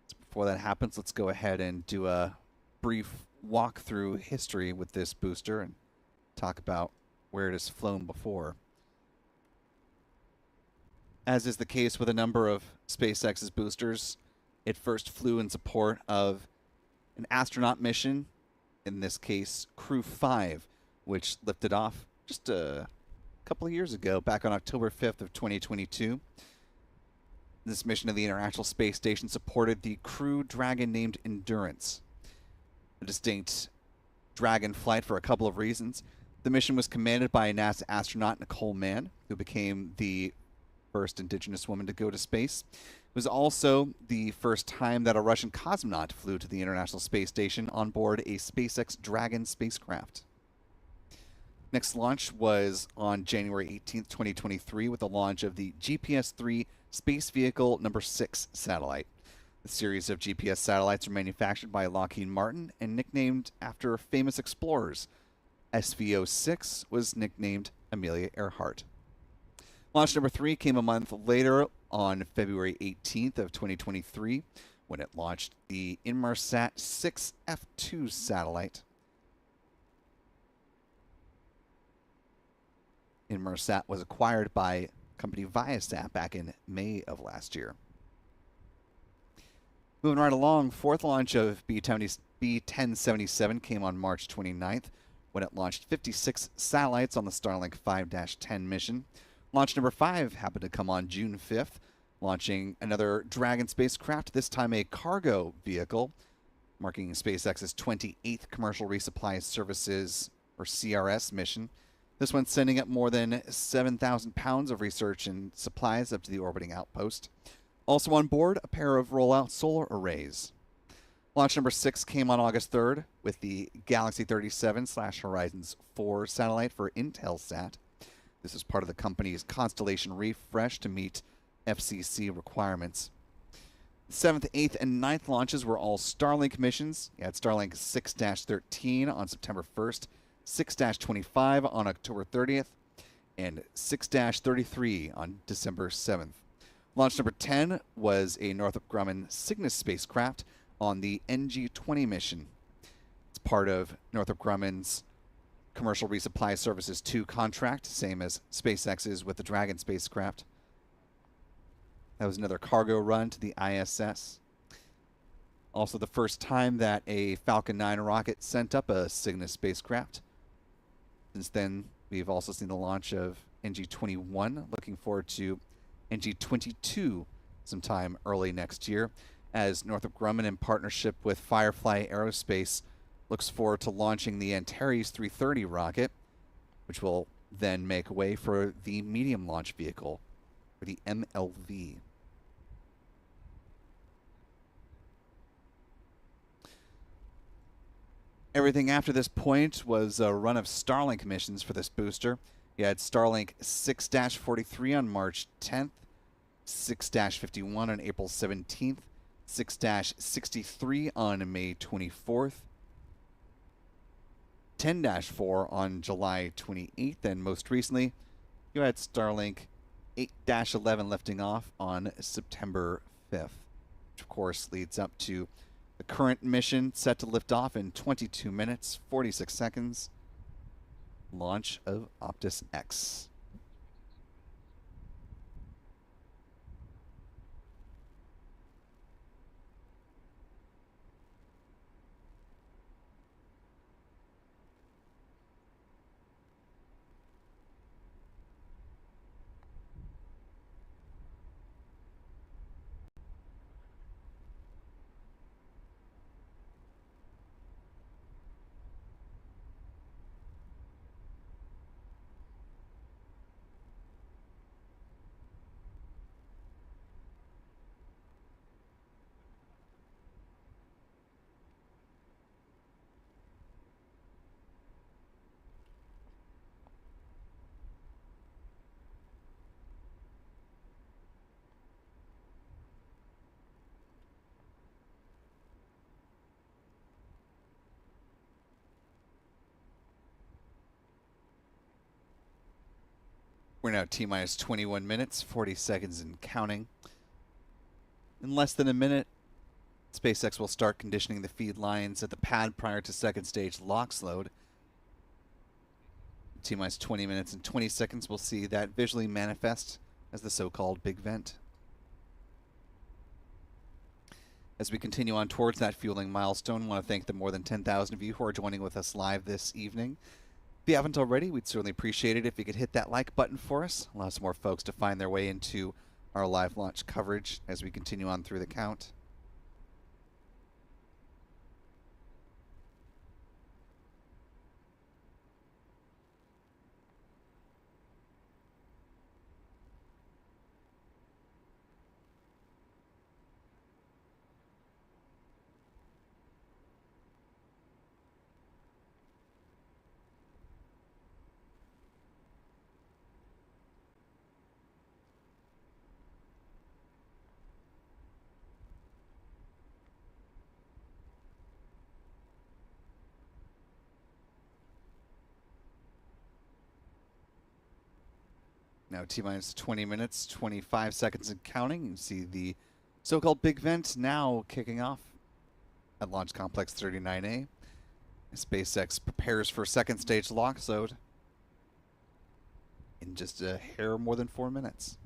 So before that happens, let's go ahead and do a brief walk-through history with this booster and talk about where it has flown before. As is the case with a number of SpaceX's boosters, it first flew in support of an astronaut mission, in this case Crew 5, which lifted off just a couple of years ago, back on October 5th of 2022. This mission to the International Space Station supported the Crew Dragon named Endurance, a distinct Dragon flight for a couple of reasons. The mission was commanded by NASA astronaut Nicole Mann, who became the first Indigenous woman to go to space. It was also the first time that a Russian cosmonaut flew to the International Space Station on board a SpaceX Dragon spacecraft. Next launch was on January 18th, 2023, with the launch of the GPS-3 Space Vehicle No. 6 satellite. The series of GPS satellites are manufactured by Lockheed Martin and nicknamed after famous explorers. SVO-6 was nicknamed Amelia Earhart. Launch number 3 came a month later on February 18th of 2023 when it launched the Inmarsat 6 F2 satellite. Inmarsat was acquired by company Viasat back in May of last year. Moving right along, fourth launch of B-1077 came on March 29th when it launched 56 satellites on the Starlink 5-10 mission. Launch number 5 happened to come on June 5th, launching another Dragon spacecraft, this time a cargo vehicle, marking SpaceX's 28th Commercial Resupply Services, or CRS, mission. This one sending up more than 7,000 pounds of research and supplies up to the orbiting outpost. Also on board, a pair of rollout solar arrays. Launch number 6 came on August 3rd with the Galaxy 37/Horizons 4 satellite for Intelsat. This is part of the company's constellation refresh to meet FCC requirements. 7th, 8th, and 9th launches were all Starlink missions. You had Starlink 6-13 on September 1st, 6-25 on October 30th, and 6-33 on December 7th. Launch number 10 was a Northrop Grumman Cygnus spacecraft on the NG-20 mission. It's part of Northrop Grumman's Commercial Resupply Services 2 contract, same as SpaceX's with the Dragon spacecraft. That was another cargo run to the ISS. Also the first time that a Falcon 9 rocket sent up a Cygnus spacecraft. Since then, we've also seen the launch of NG-21. Looking forward to NG-22 sometime early next year, as Northrop Grumman, in partnership with Firefly Aerospace, looks forward to launching the Antares 330 rocket, which will then make way for the medium launch vehicle, or the MLV. Everything after this point was a run of Starlink missions for this booster. You had Starlink 6-43 on March 10th, 6-51 on April 17th, 6-63 on May 24th, 10-4 on July 28th, and most recently, you had Starlink 8-11 lifting off on September 5th, which of course leads up to the current mission set to lift off in 22 minutes, 46 seconds. Launch of Optus-X. We're now T-minus 21 minutes, 40 seconds and counting. In less than a minute, SpaceX will start conditioning the feed lines at the pad prior to second stage LOX load. T-minus 20 minutes and 20 seconds, we'll see that visually manifest as the so-called big vent. As we continue on towards that fueling milestone, I want to thank the more than 10,000 of you who are joining with us live this evening. If you haven't already, we'd certainly appreciate it if you could hit that like button for us. Allow some more folks to find their way into our live launch coverage as we continue on through the count. Now T-minus 20 minutes, 25 seconds and counting. You see the so-called big vent now kicking off at Launch Complex 39A. SpaceX prepares for second stage LOX load in just a hair more than 4 minutes.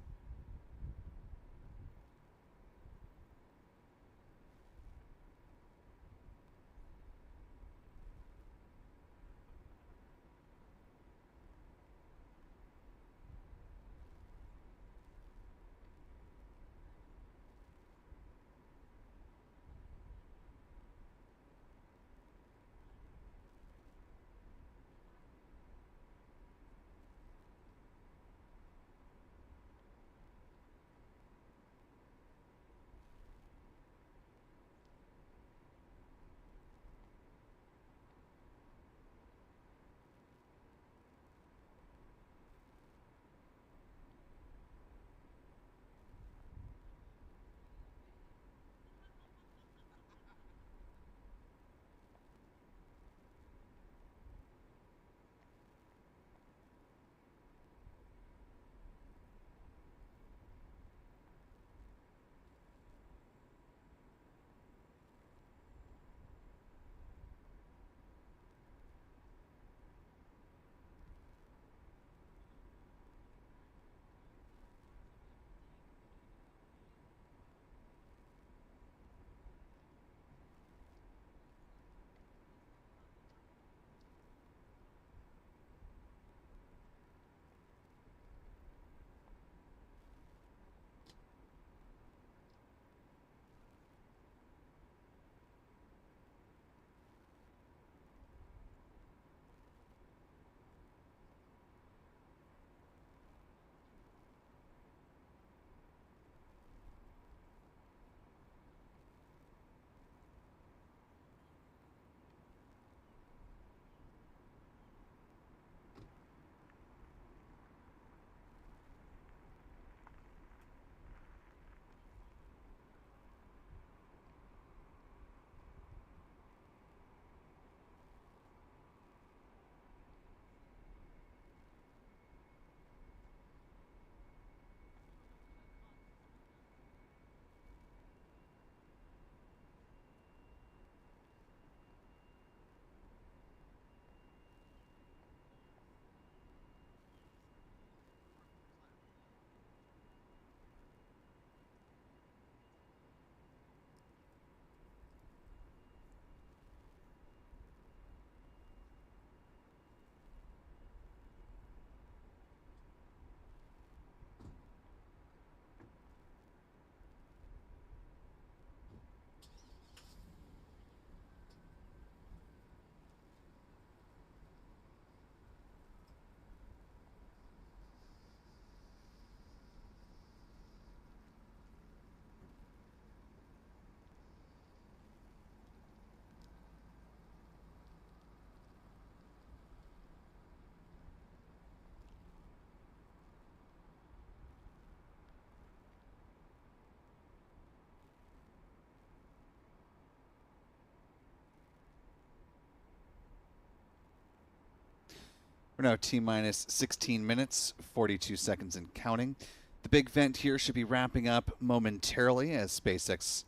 We're now T-minus 16 minutes, 42 seconds and counting. The big vent here should be wrapping up momentarily as SpaceX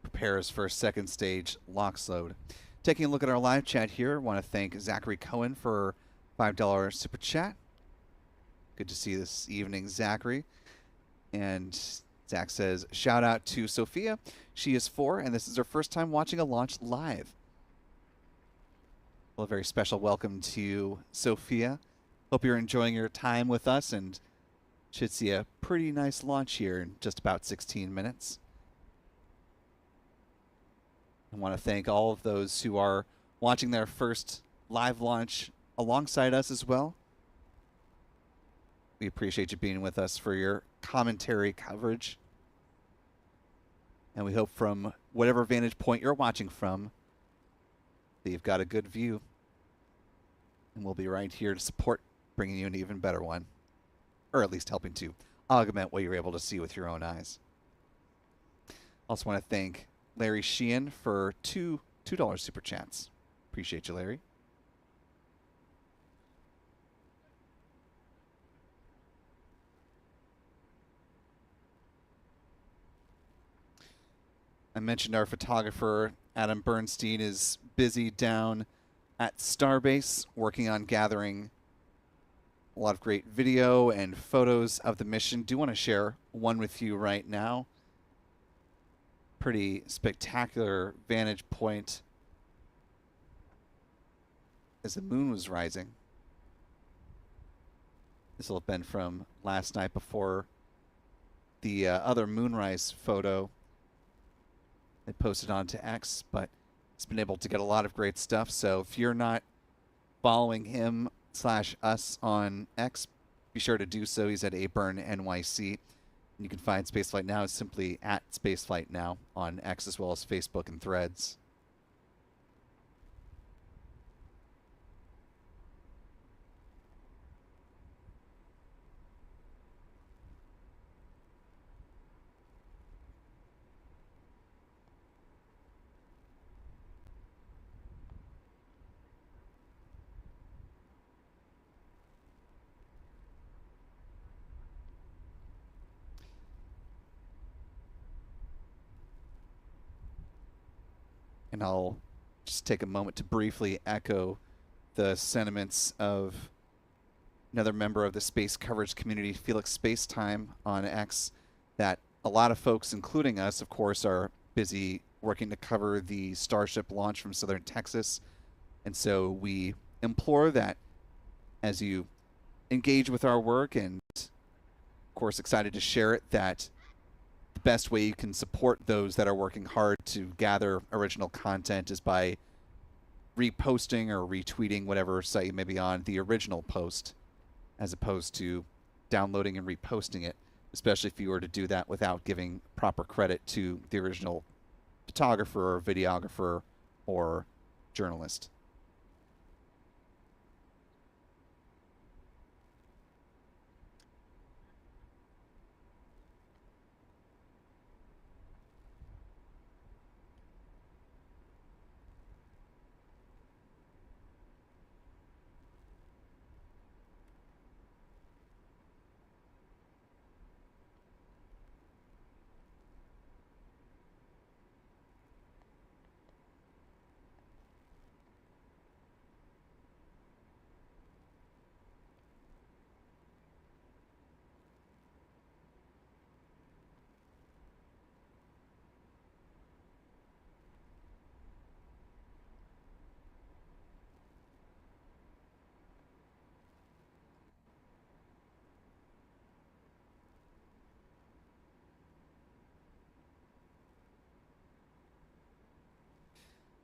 prepares for a second stage LOX load. Taking a look at our live chat here, I want to thank Zachary Cohen for $5 super chat. Good to see this evening, Zachary. And Zach says, shout out to Sophia. She is 4, and this is her first time watching a launch live. Well, a very special welcome to you, Sophia. Hope you're enjoying your time with us and should see a pretty nice launch here in just about 16 minutes. I want to thank all of those who are watching their first live launch alongside us as well. We appreciate you being with us for your commentary coverage. And we hope from whatever vantage point you're watching from that you've got a good view. And we'll be right here to support bringing you an even better one. Or at least helping to augment what you're able to see with your own eyes. Also want to thank Larry Sheehan for $2 super chats. Appreciate you, Larry. I mentioned our photographer, Adam Bernstein, is busy down at Starbase working on gathering a lot of great video and photos of the mission. Do want to share one with you right now. Pretty spectacular vantage point as the moon was rising. This will have been from last night before the other moonrise photo they posted onto X, but he's been able to get a lot of great stuff. So if you're not following him / us on X, be sure to do so. He's at ABurn NYC. And you can find Spaceflight Now simply at Spaceflight Now on X as well as Facebook and Threads. And I'll just take a moment to briefly echo the sentiments of another member of the space coverage community, Felix Spacetime on X, that a lot of folks, including us, of course, are busy working to cover the Starship launch from southern Texas. And so we implore that as you engage with our work and, of course, excited to share it, that the best way you can support those that are working hard to gather original content is by reposting or retweeting whatever site you may be on the original post, as opposed to downloading and reposting it, especially if you were to do that without giving proper credit to the original photographer or videographer or journalist.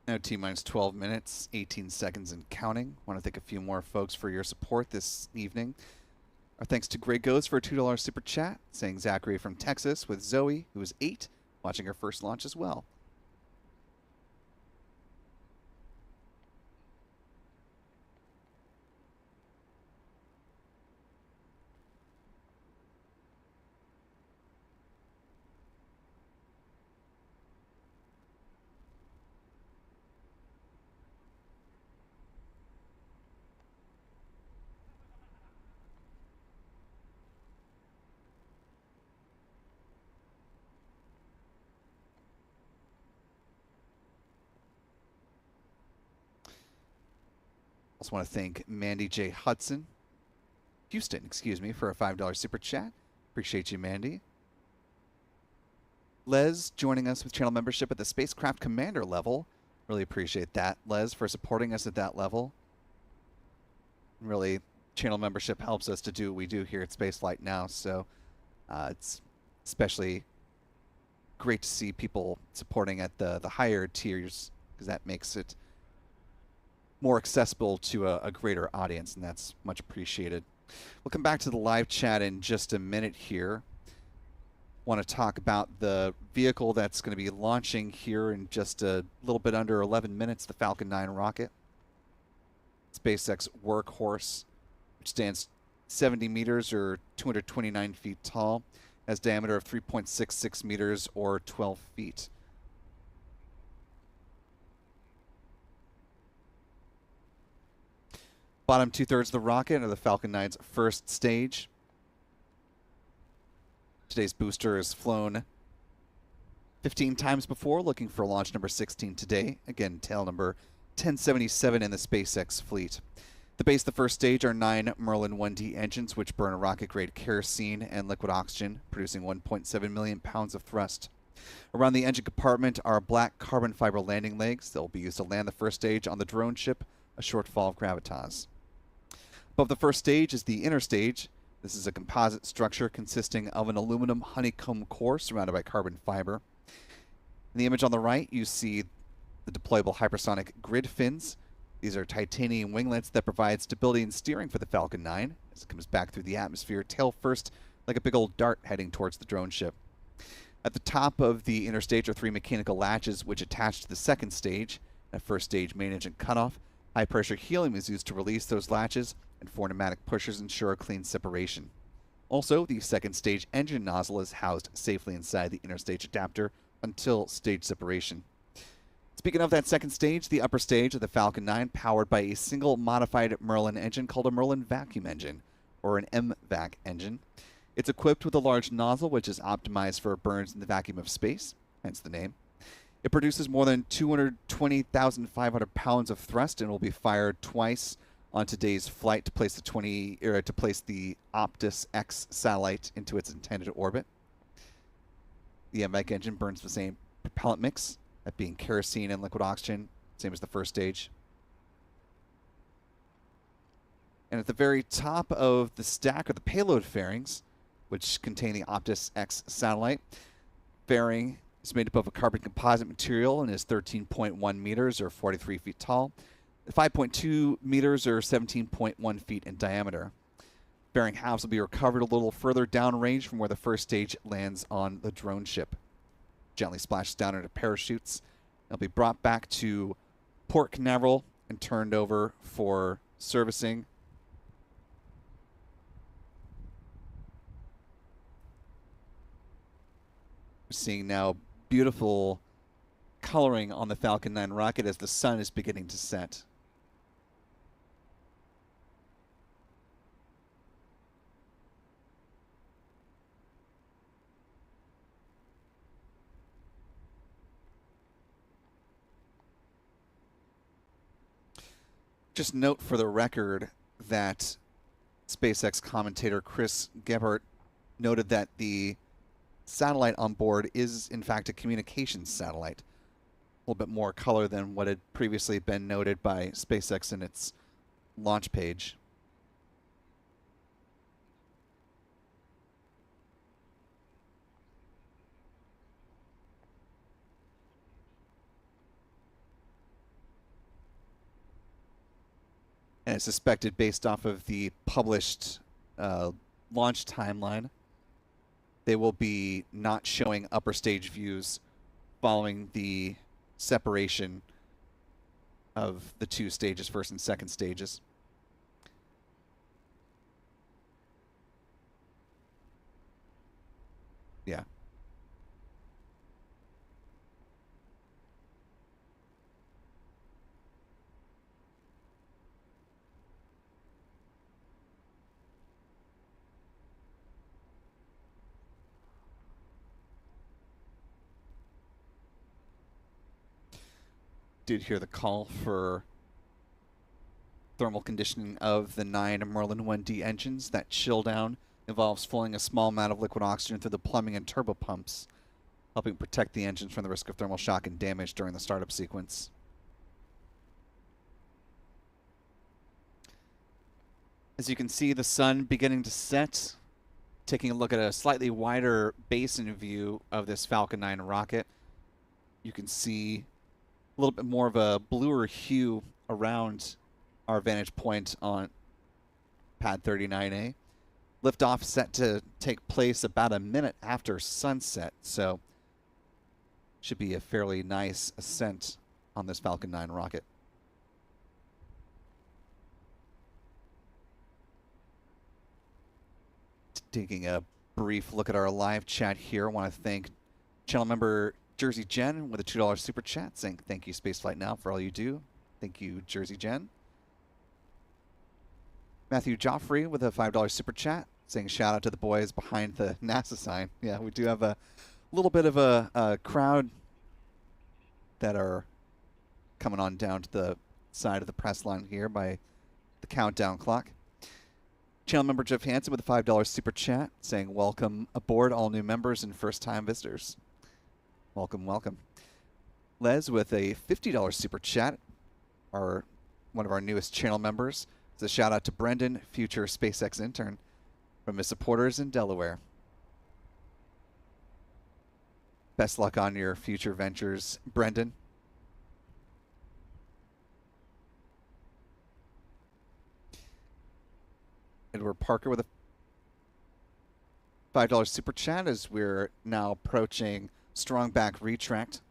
Now T-minus 12 minutes, 18 seconds and counting. Want to thank a few more folks for your support this evening. Our thanks to Greg Goes for a $2 super chat, saying Zachary from Texas with Zoe, who is 8, watching her first launch as well. Also want to thank Mandy J. Houston, excuse me, for a $5 super chat. Appreciate you, Mandy. Les joining us with channel membership at the Spacecraft Commander level. Really appreciate that, Les, for supporting us at that level. Really, channel membership helps us to do what we do here at Spaceflight Now, so it's especially great to see people supporting at the higher tiers, because that makes it more accessible to a greater audience, and that's much appreciated. We'll come back to the live chat in just a minute here. Want to talk about the vehicle that's going to be launching here in just a little bit under 11 minutes, the Falcon 9 rocket. SpaceX Workhorse, which stands 70 meters or 229 feet tall, has a diameter of 3.66 meters or 12 feet. Bottom two-thirds of the rocket are the Falcon 9's first stage. Today's booster has flown 15 times before, looking for launch number 16 today. Again, tail number 1077 in the SpaceX fleet. The base of the first stage are 9 Merlin 1D engines, which burn a rocket-grade kerosene and liquid oxygen, producing 1.7 million pounds of thrust. Around the engine compartment are black carbon fiber landing legs that will be used to land the first stage on the drone ship, a short fall of gravitas. Above the first stage is the inner stage. This is a composite structure consisting of an aluminum honeycomb core surrounded by carbon fiber. In the image on the right, you see the deployable hypersonic grid fins. These are titanium winglets that provide stability and steering for the Falcon 9 as it comes back through the atmosphere, tail first, like a big old dart heading towards the drone ship. At the top of the inner stage are 3 mechanical latches which attach to the second stage. At first stage main engine cutoff, high pressure helium is used to release those latches, and 4 pneumatic pushers ensure a clean separation. Also, the second stage engine nozzle is housed safely inside the inner stage adapter until stage separation. Speaking of that second stage, the upper stage of the Falcon 9 powered by a single modified Merlin engine called a Merlin vacuum engine, or an MVAC engine. It's equipped with a large nozzle which is optimized for burns in the vacuum of space, hence the name. It produces more than 220,500 pounds of thrust and will be fired twice on today's flight to place the Optus-X satellite into its intended orbit. The MVAC engine burns the same propellant mix, that being kerosene and liquid oxygen, same as the first stage. And at the very top of the stack are the payload fairings, which contain the Optus-X satellite. Fairing is made up of a carbon composite material and is 13.1 meters or 43 feet tall, 5.2 meters or 17.1 feet in diameter. Fairing halves will be recovered a little further downrange from where the first stage lands on the drone ship. Gently splashes down into parachutes. They'll be brought back to Port Canaveral and turned over for servicing. We're seeing now beautiful coloring on the Falcon 9 rocket as the sun is beginning to set. Just note for the record that SpaceX commentator Chris Gebhardt noted that the satellite on board is in fact a communications satellite. A little bit more color than what had previously been noted by SpaceX in its launch page. And it's suspected, based off of the published launch timeline, they will be not showing upper stage views following the separation of the 2 stages, first and second stages. Yeah. Did hear the call for Thermal conditioning of the 9 Merlin 1D engines. That chill down involves flowing a small amount of liquid oxygen through the plumbing and turbo pumps, helping protect the engines from the risk of thermal shock and damage during the startup sequence. As you can see, the sun beginning to set. Taking a look at a slightly wider basin view of this Falcon 9 rocket, you can see a little bit more of a bluer hue around our vantage point on pad 39A. Liftoff set to take place about a minute after sunset, so should be a fairly nice ascent on this Falcon 9 rocket. Taking a brief look at our live chat here, I want to thank channel member Jersey Jen with a $2 super chat saying thank you Spaceflight Now for all you do. Thank you, Jersey Jen. Matthew Joffrey with a $5 super chat saying shout out to the boys behind the NASA sign. Yeah, we do have a little bit of a crowd that are coming on down to the side of the press line here by the countdown clock. Channel member Jeff Hansen with a $5 super chat saying welcome aboard all new members and first-time visitors. Welcome, welcome. Les with a $50 super chat, one of our newest channel members. It's a shout out to Brendan, future SpaceX intern, from his supporters in Delaware. Best luck on your future ventures, Brendan. Edward Parker with a $5 super chat as we're now approaching strong back retract.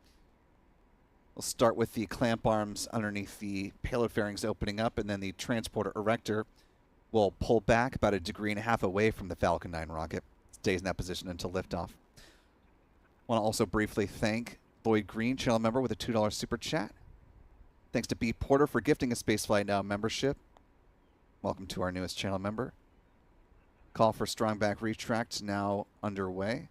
We'll start with the clamp arms underneath the payload fairings opening up, and then the transporter erector will pull back about 1.5 degrees away from the Falcon 9 rocket. It stays in that position until liftoff. I want to also briefly thank Lloyd Green, channel member, with a $2 super chat. Thanks to B. Porter for gifting a Spaceflight Now membership. Welcome to our newest channel member. Call for strong back retract now underway.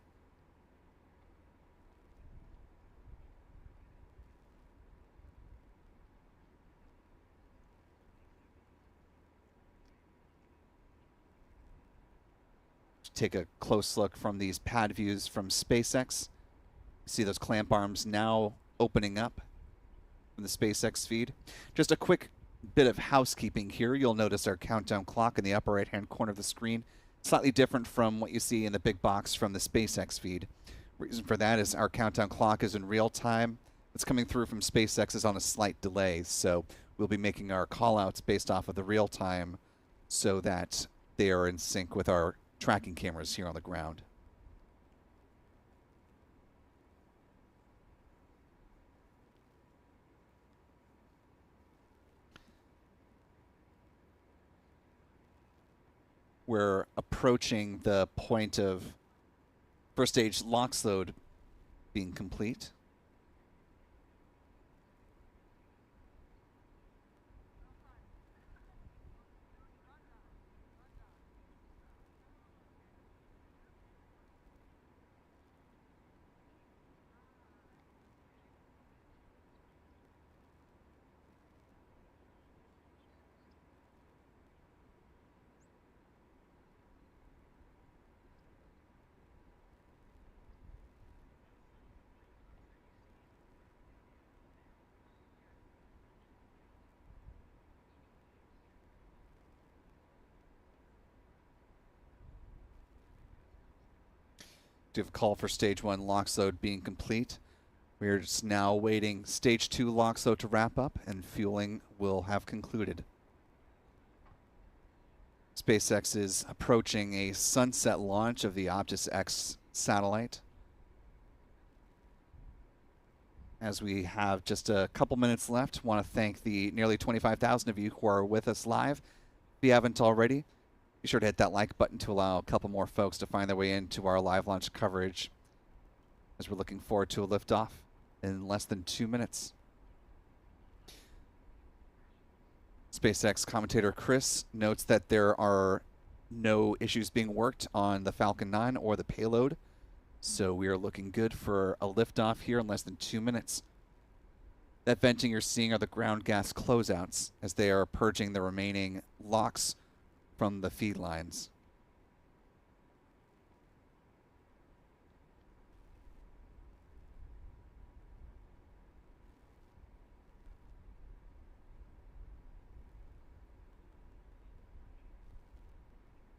Take a close look from these pad views from SpaceX. See those clamp arms now opening up from the SpaceX feed. Just a quick bit of housekeeping here. You'll notice our countdown clock in the upper right hand corner of the screen. Slightly different from what you see in the big box from the SpaceX feed. Reason for that is our countdown clock is in real time. What's coming through from SpaceX is on a slight delay, so we'll be making our callouts based off of the real time so that they are in sync with our tracking cameras here on the ground. We're approaching the point of first stage LOX load being complete. Do have a call for stage 1 LOX load being complete. We're just now waiting stage 2 LOX load to wrap up, and fueling will have concluded. SpaceX is approaching a sunset launch of the Optus-X satellite. As we have just a couple minutes left, want to thank the nearly 25,000 of you who are with us live. If you haven't already, be sure to hit that like button to allow a couple more folks to find their way into our live launch coverage, as we're looking forward to a liftoff in less than 2 minutes. SpaceX commentator Chris notes that there are no issues being worked on the Falcon 9 or the payload, so we are looking good for a liftoff here in less than 2 minutes. That venting you're seeing are the ground gas closeouts as they are purging the remaining locks from the feed lines.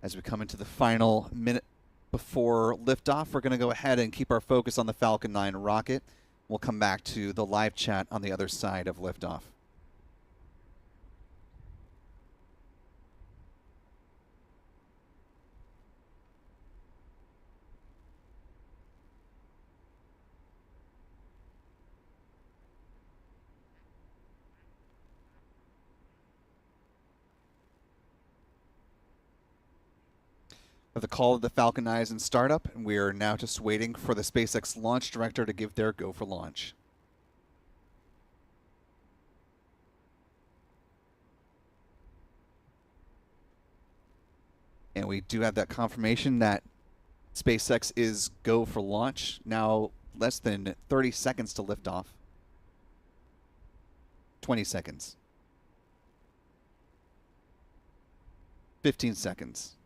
As we come into the final minute before liftoff, we're going to go ahead and keep our focus on the Falcon 9 rocket. We'll come back to the live chat on the other side of liftoff. The call of the Falcon 9 is in startup, and we are now just waiting for the SpaceX launch director to give their go for launch. And we do have that confirmation that SpaceX is go for launch. Now less than 30 seconds to lift off. 20 seconds. 15 seconds.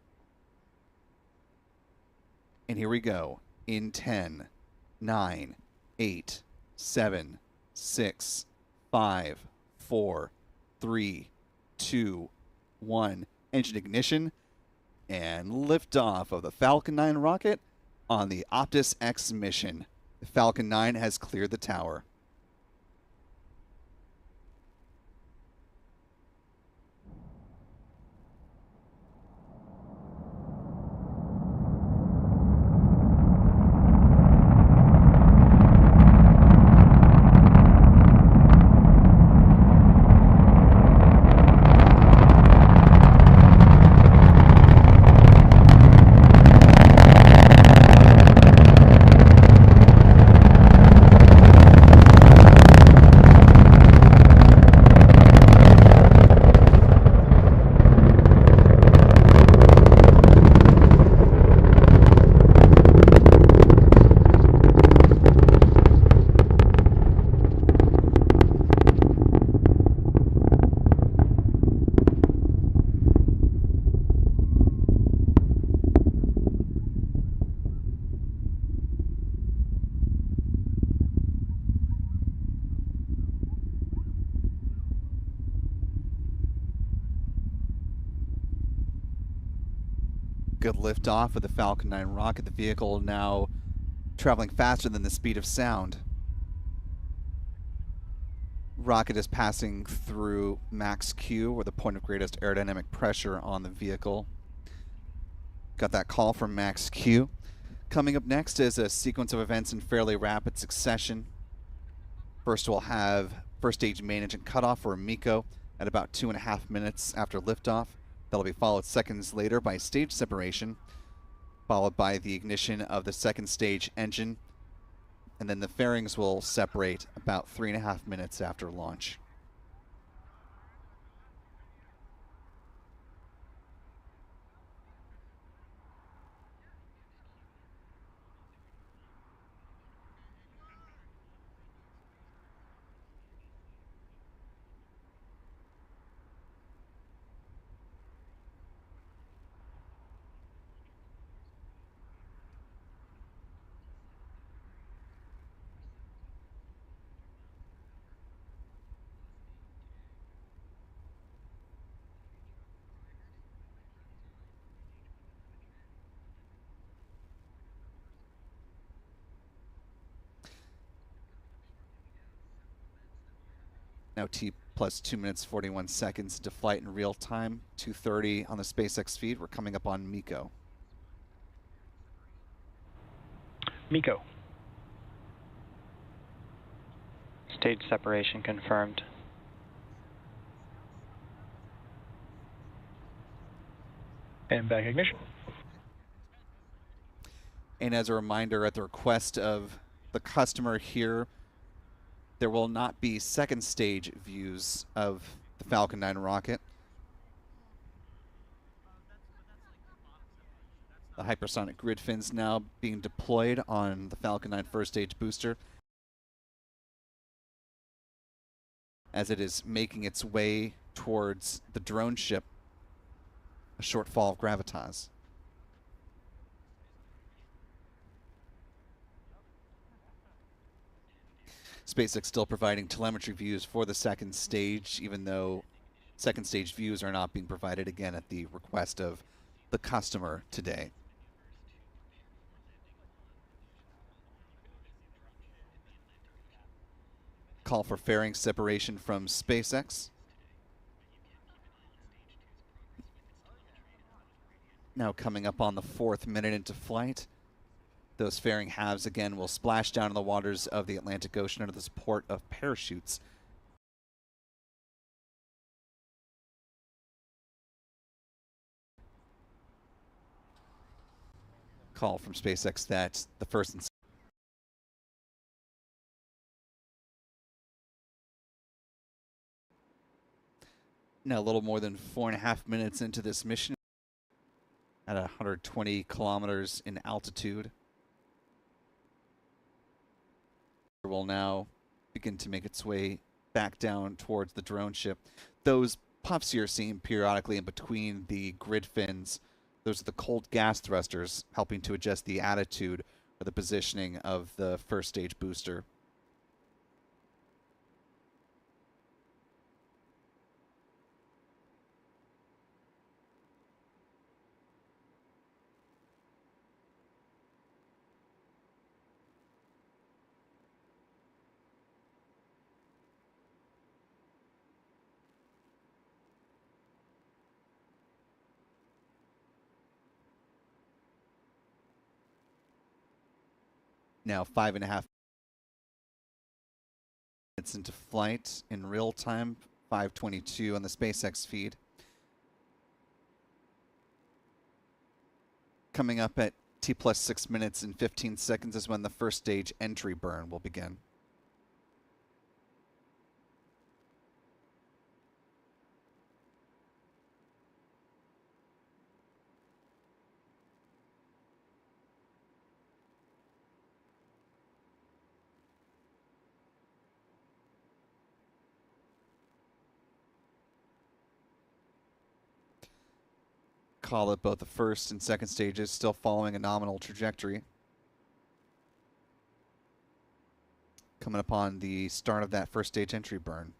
And here we go in 10, 9, 8, 7, 6, 5, 4, 3, 2, 1. Engine ignition and liftoff of the Falcon 9 rocket on the Optus-X mission. The Falcon 9 has cleared the tower. Good liftoff of the Falcon 9 rocket. The vehicle now traveling faster than the speed of sound. Rocket is passing through max Q, or the point of greatest aerodynamic pressure on the vehicle. Got that call from max Q. Coming up next is a sequence of events in fairly rapid succession. First, we'll have first stage main engine cutoff, or MECO, at about 2.5 minutes after liftoff. That'll be followed seconds later by stage separation, followed by the ignition of the second stage engine, and then the fairings will separate about 3.5 minutes after launch. Now T plus 2 minutes 41 seconds to flight in real time. 2:30 on the SpaceX feed. We're coming up on MECO. MECO. Stage separation confirmed. And back ignition. And as a reminder, at the request of the customer here, there will not be second stage views of the Falcon 9 rocket. The hypersonic grid fins now being deployed on the Falcon 9 first stage booster. as it is making its way towards the drone ship, a short fall of gravitas. SpaceX still providing telemetry views for the second stage, even though second stage views are not being provided, again, at the request of the customer today. Call for fairing separation from SpaceX. Now coming up on the 4th minute into flight. Those fairing halves again will splash down in the waters of the Atlantic Ocean under the support of parachutes. Call from SpaceX that the first and now a little more than 4.5 minutes into this mission at 120 kilometers in altitude. It will now begin to make its way back down towards the drone ship. Those puffs you're seeing periodically in between the grid fins, those are the cold gas thrusters helping to adjust the attitude or the positioning of the first stage booster. Now 5.5 minutes into flight in real time, 5:22 on the SpaceX feed. Coming up at T plus 6 minutes and 15 seconds is when the first stage entry burn will begin. Call it both the first and second stages still following a nominal trajectory. Coming upon the start of that first stage entry burn.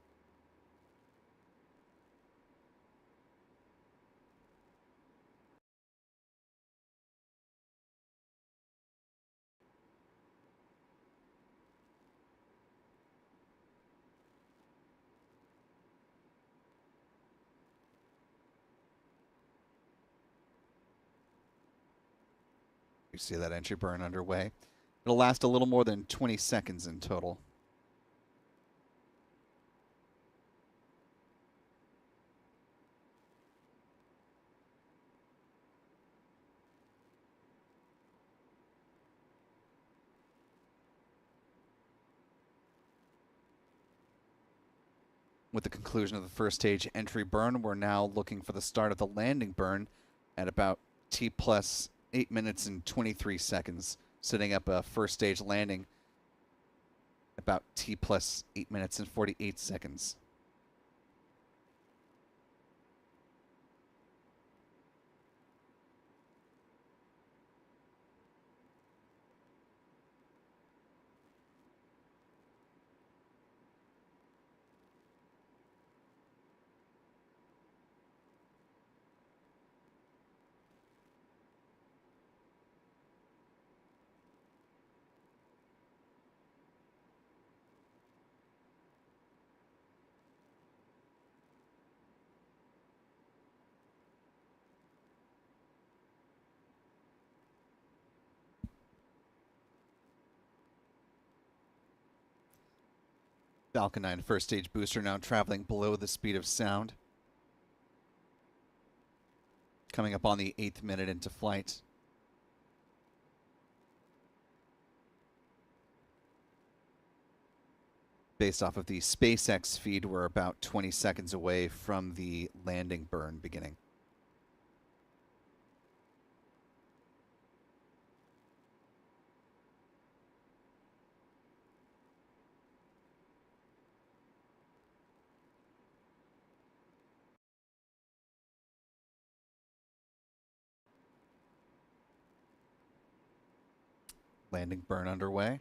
You see that entry burn underway. It'll last a little more than 20 seconds in total. With the conclusion of the first stage entry burn, we're now looking for the start of the landing burn at about T plus 8 minutes and 23 seconds, setting up a first stage landing about T plus 8 minutes and 48 seconds. Falcon 9 first stage booster now traveling below the speed of sound. Coming up on the 8th minute into flight. Based off of the SpaceX feed, we're about 20 seconds away from the landing burn beginning. Landing burn underway.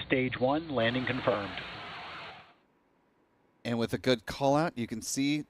Stage 1, landing confirmed. And with a good call out, you can see